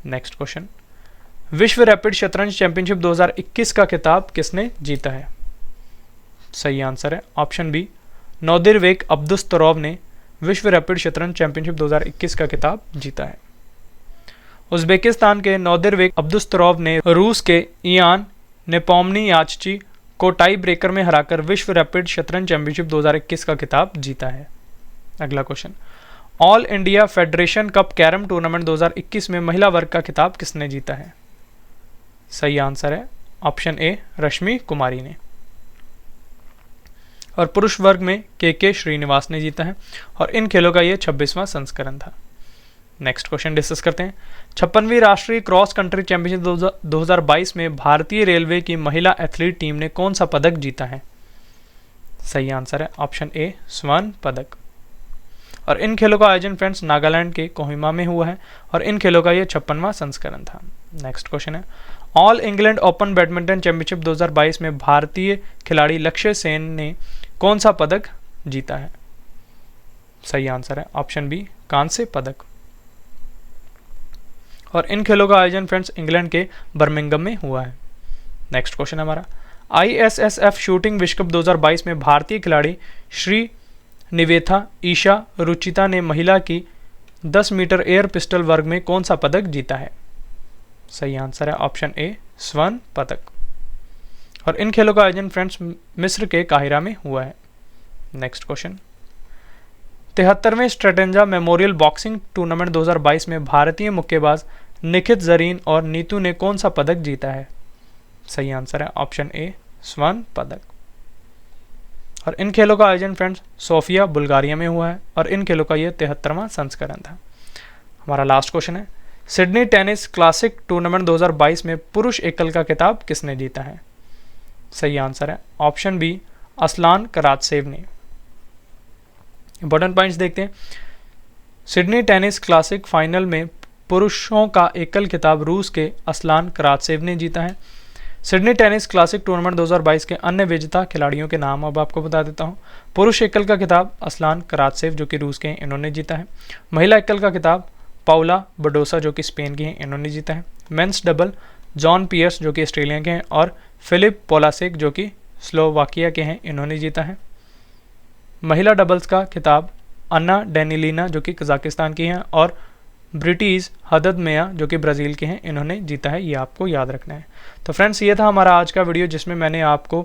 नेक्स्ट क्वेश्चन, विश्व रैपिड शतरंज चैंपियनशिप 2021 का खिताब किसने जीता है? सही आंसर है ऑप्शन बी, नोदिरबेक अब्दुस्तरोव ने विश्व रैपिड शतरंज चैंपियनशिप 2021 का खिताब जीता है। उज्बेकिस्तान के नोदिरबेक अब्दुस्तरोव ने रूस के इयान नेपोमनियाचची को टाई ब्रेकर में हराकर विश्व रैपिड शतरंज चैंपियनशिप 2021 का खिताब जीता है। अगला question, all India federation cup carrom tournament 2021 में महिला वर्ग का खिताब किसने जीता है? सही आंसर है ऑप्शन ए, रश्मि कुमारी ने। और पुरुष वर्ग में के श्रीनिवास ने जीता है और इन खेलों का ये 26वां संस्करण था। नेक्स्ट क्वेश्चन डिस्कस करते हैं, 56वीं राष्ट्रीय क्रॉस कंट्री चैंपियनशिप 2022 में भारतीय रेलवे की महिला एथलीट टीम ने कौन सा पदक जीता है? सही आंसर है ऑप्शन ए, स्वर्ण पदक। और इन खेलों का आयोजन फ्रेंड्स नागालैंड के कोहिमा में हुआ है और इन खेलों का ये 56वां संस्करण था। नेक्स्ट क्वेश्चन है, all England open badminton championship 2022 में भारतीय खिलाड़ी लक्ष्य सेन ने कौन सा पदक जीता है? सही आंसर है ऑप्शन बी, कांस्य पदक। और इन खेलों का आयोजन फ्रेंड्स इंग्लैंड के बर्मिंघम में हुआ है। नेक्स्ट क्वेश्चन हमारा, ISSF शूटिंग विश्व कप 2022 में भारतीय खिलाड़ी श्री निवेथा ईशा रुचिता ने महिला की 10 मीटर एयर पिस्टल वर्ग में कौन सा पदक जीता है? सही आंसर है ऑप्शन ए, स्वर्ण पदक। और इन खेलों का आयोजन फ्रेंड्स मिस्र के काहिरा में हुआ है। नेक्स्ट क्वेश्चन, 73वें स्ट्रेटेंजा मेमोरियल बॉक्सिंग टूर्नामेंट 2022 में भारतीय मुक्केबाज निखित जरीन और नीतू ने कौन सा पदक जीता है? सही आंसर है ऑप्शन ए, स्वर्ण पदक। और इन खेलों का आयोजन फ्रेंड्स सोफिया बुल्गारिया में हुआ है और इन खेलों का ये 73वां संस्करण था। हमारा लास्ट क्वेश्चन है, सिडनी टेनिस क्लासिक टूर्नामेंट 2022 में पुरुष एकल का खिताब किसने जीता है? सही आंसर है ऑप्शन बी, असलान करातसेव ने। इंपॉर्टेंट पॉइंट्स देखते हैं, सिडनी टेनिस क्लासिक फाइनल में पुरुषों का एकल खिताब रूस के असलान करातसेव ने जीता है। सिडनी टेनिस क्लासिक टूर्नामेंट 2022 के अन्य विजेता खिलाड़ियों के नाम अब आपको बता देता हूं। पुरुष एकल का खिताब असलान करातसेव जो कि रूस के हैं, इन्होंने जीता है। महिला एकल का खिताब पाउला बडोसा जो कि स्पेन की हैं, इन्होंने जीता है। मेंस डबल जॉन पियर्स जो कि ऑस्ट्रेलिया के हैं और फिलिप पोलासेक जो कि स्लोवाकिया के हैं, इन्होंने जीता है। महिला डबल्स का खिताब अन्ना डेनिलीना जो कि कजाकिस्तान की हैं और ब्रिटिश हदद मेया जो कि ब्राज़ील के हैं, इन्होंने जीता है। ये आपको याद रखना है। तो फ्रेंड्स, ये था हमारा आज का वीडियो जिसमें मैंने आपको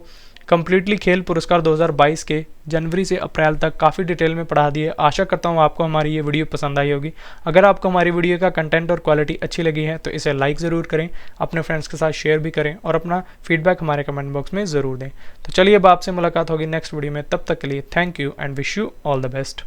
कम्प्लीटली खेल पुरस्कार 2022 के जनवरी से अप्रैल तक काफ़ी डिटेल में पढ़ा दिए। आशा करता हूँ आपको हमारी ये वीडियो पसंद आई होगी। अगर आपको हमारी वीडियो का कंटेंट और क्वालिटी अच्छी लगी है तो इसे लाइक ज़रूर करें, अपने फ्रेंड्स के साथ शेयर भी करें और अपना फीडबैक हमारे कमेंट बॉक्स में ज़रूर दें। तो चलिए अब आपसे मुलाकात होगी नेक्स्ट वीडियो में, तब तक के लिए thank you and wish you all the best.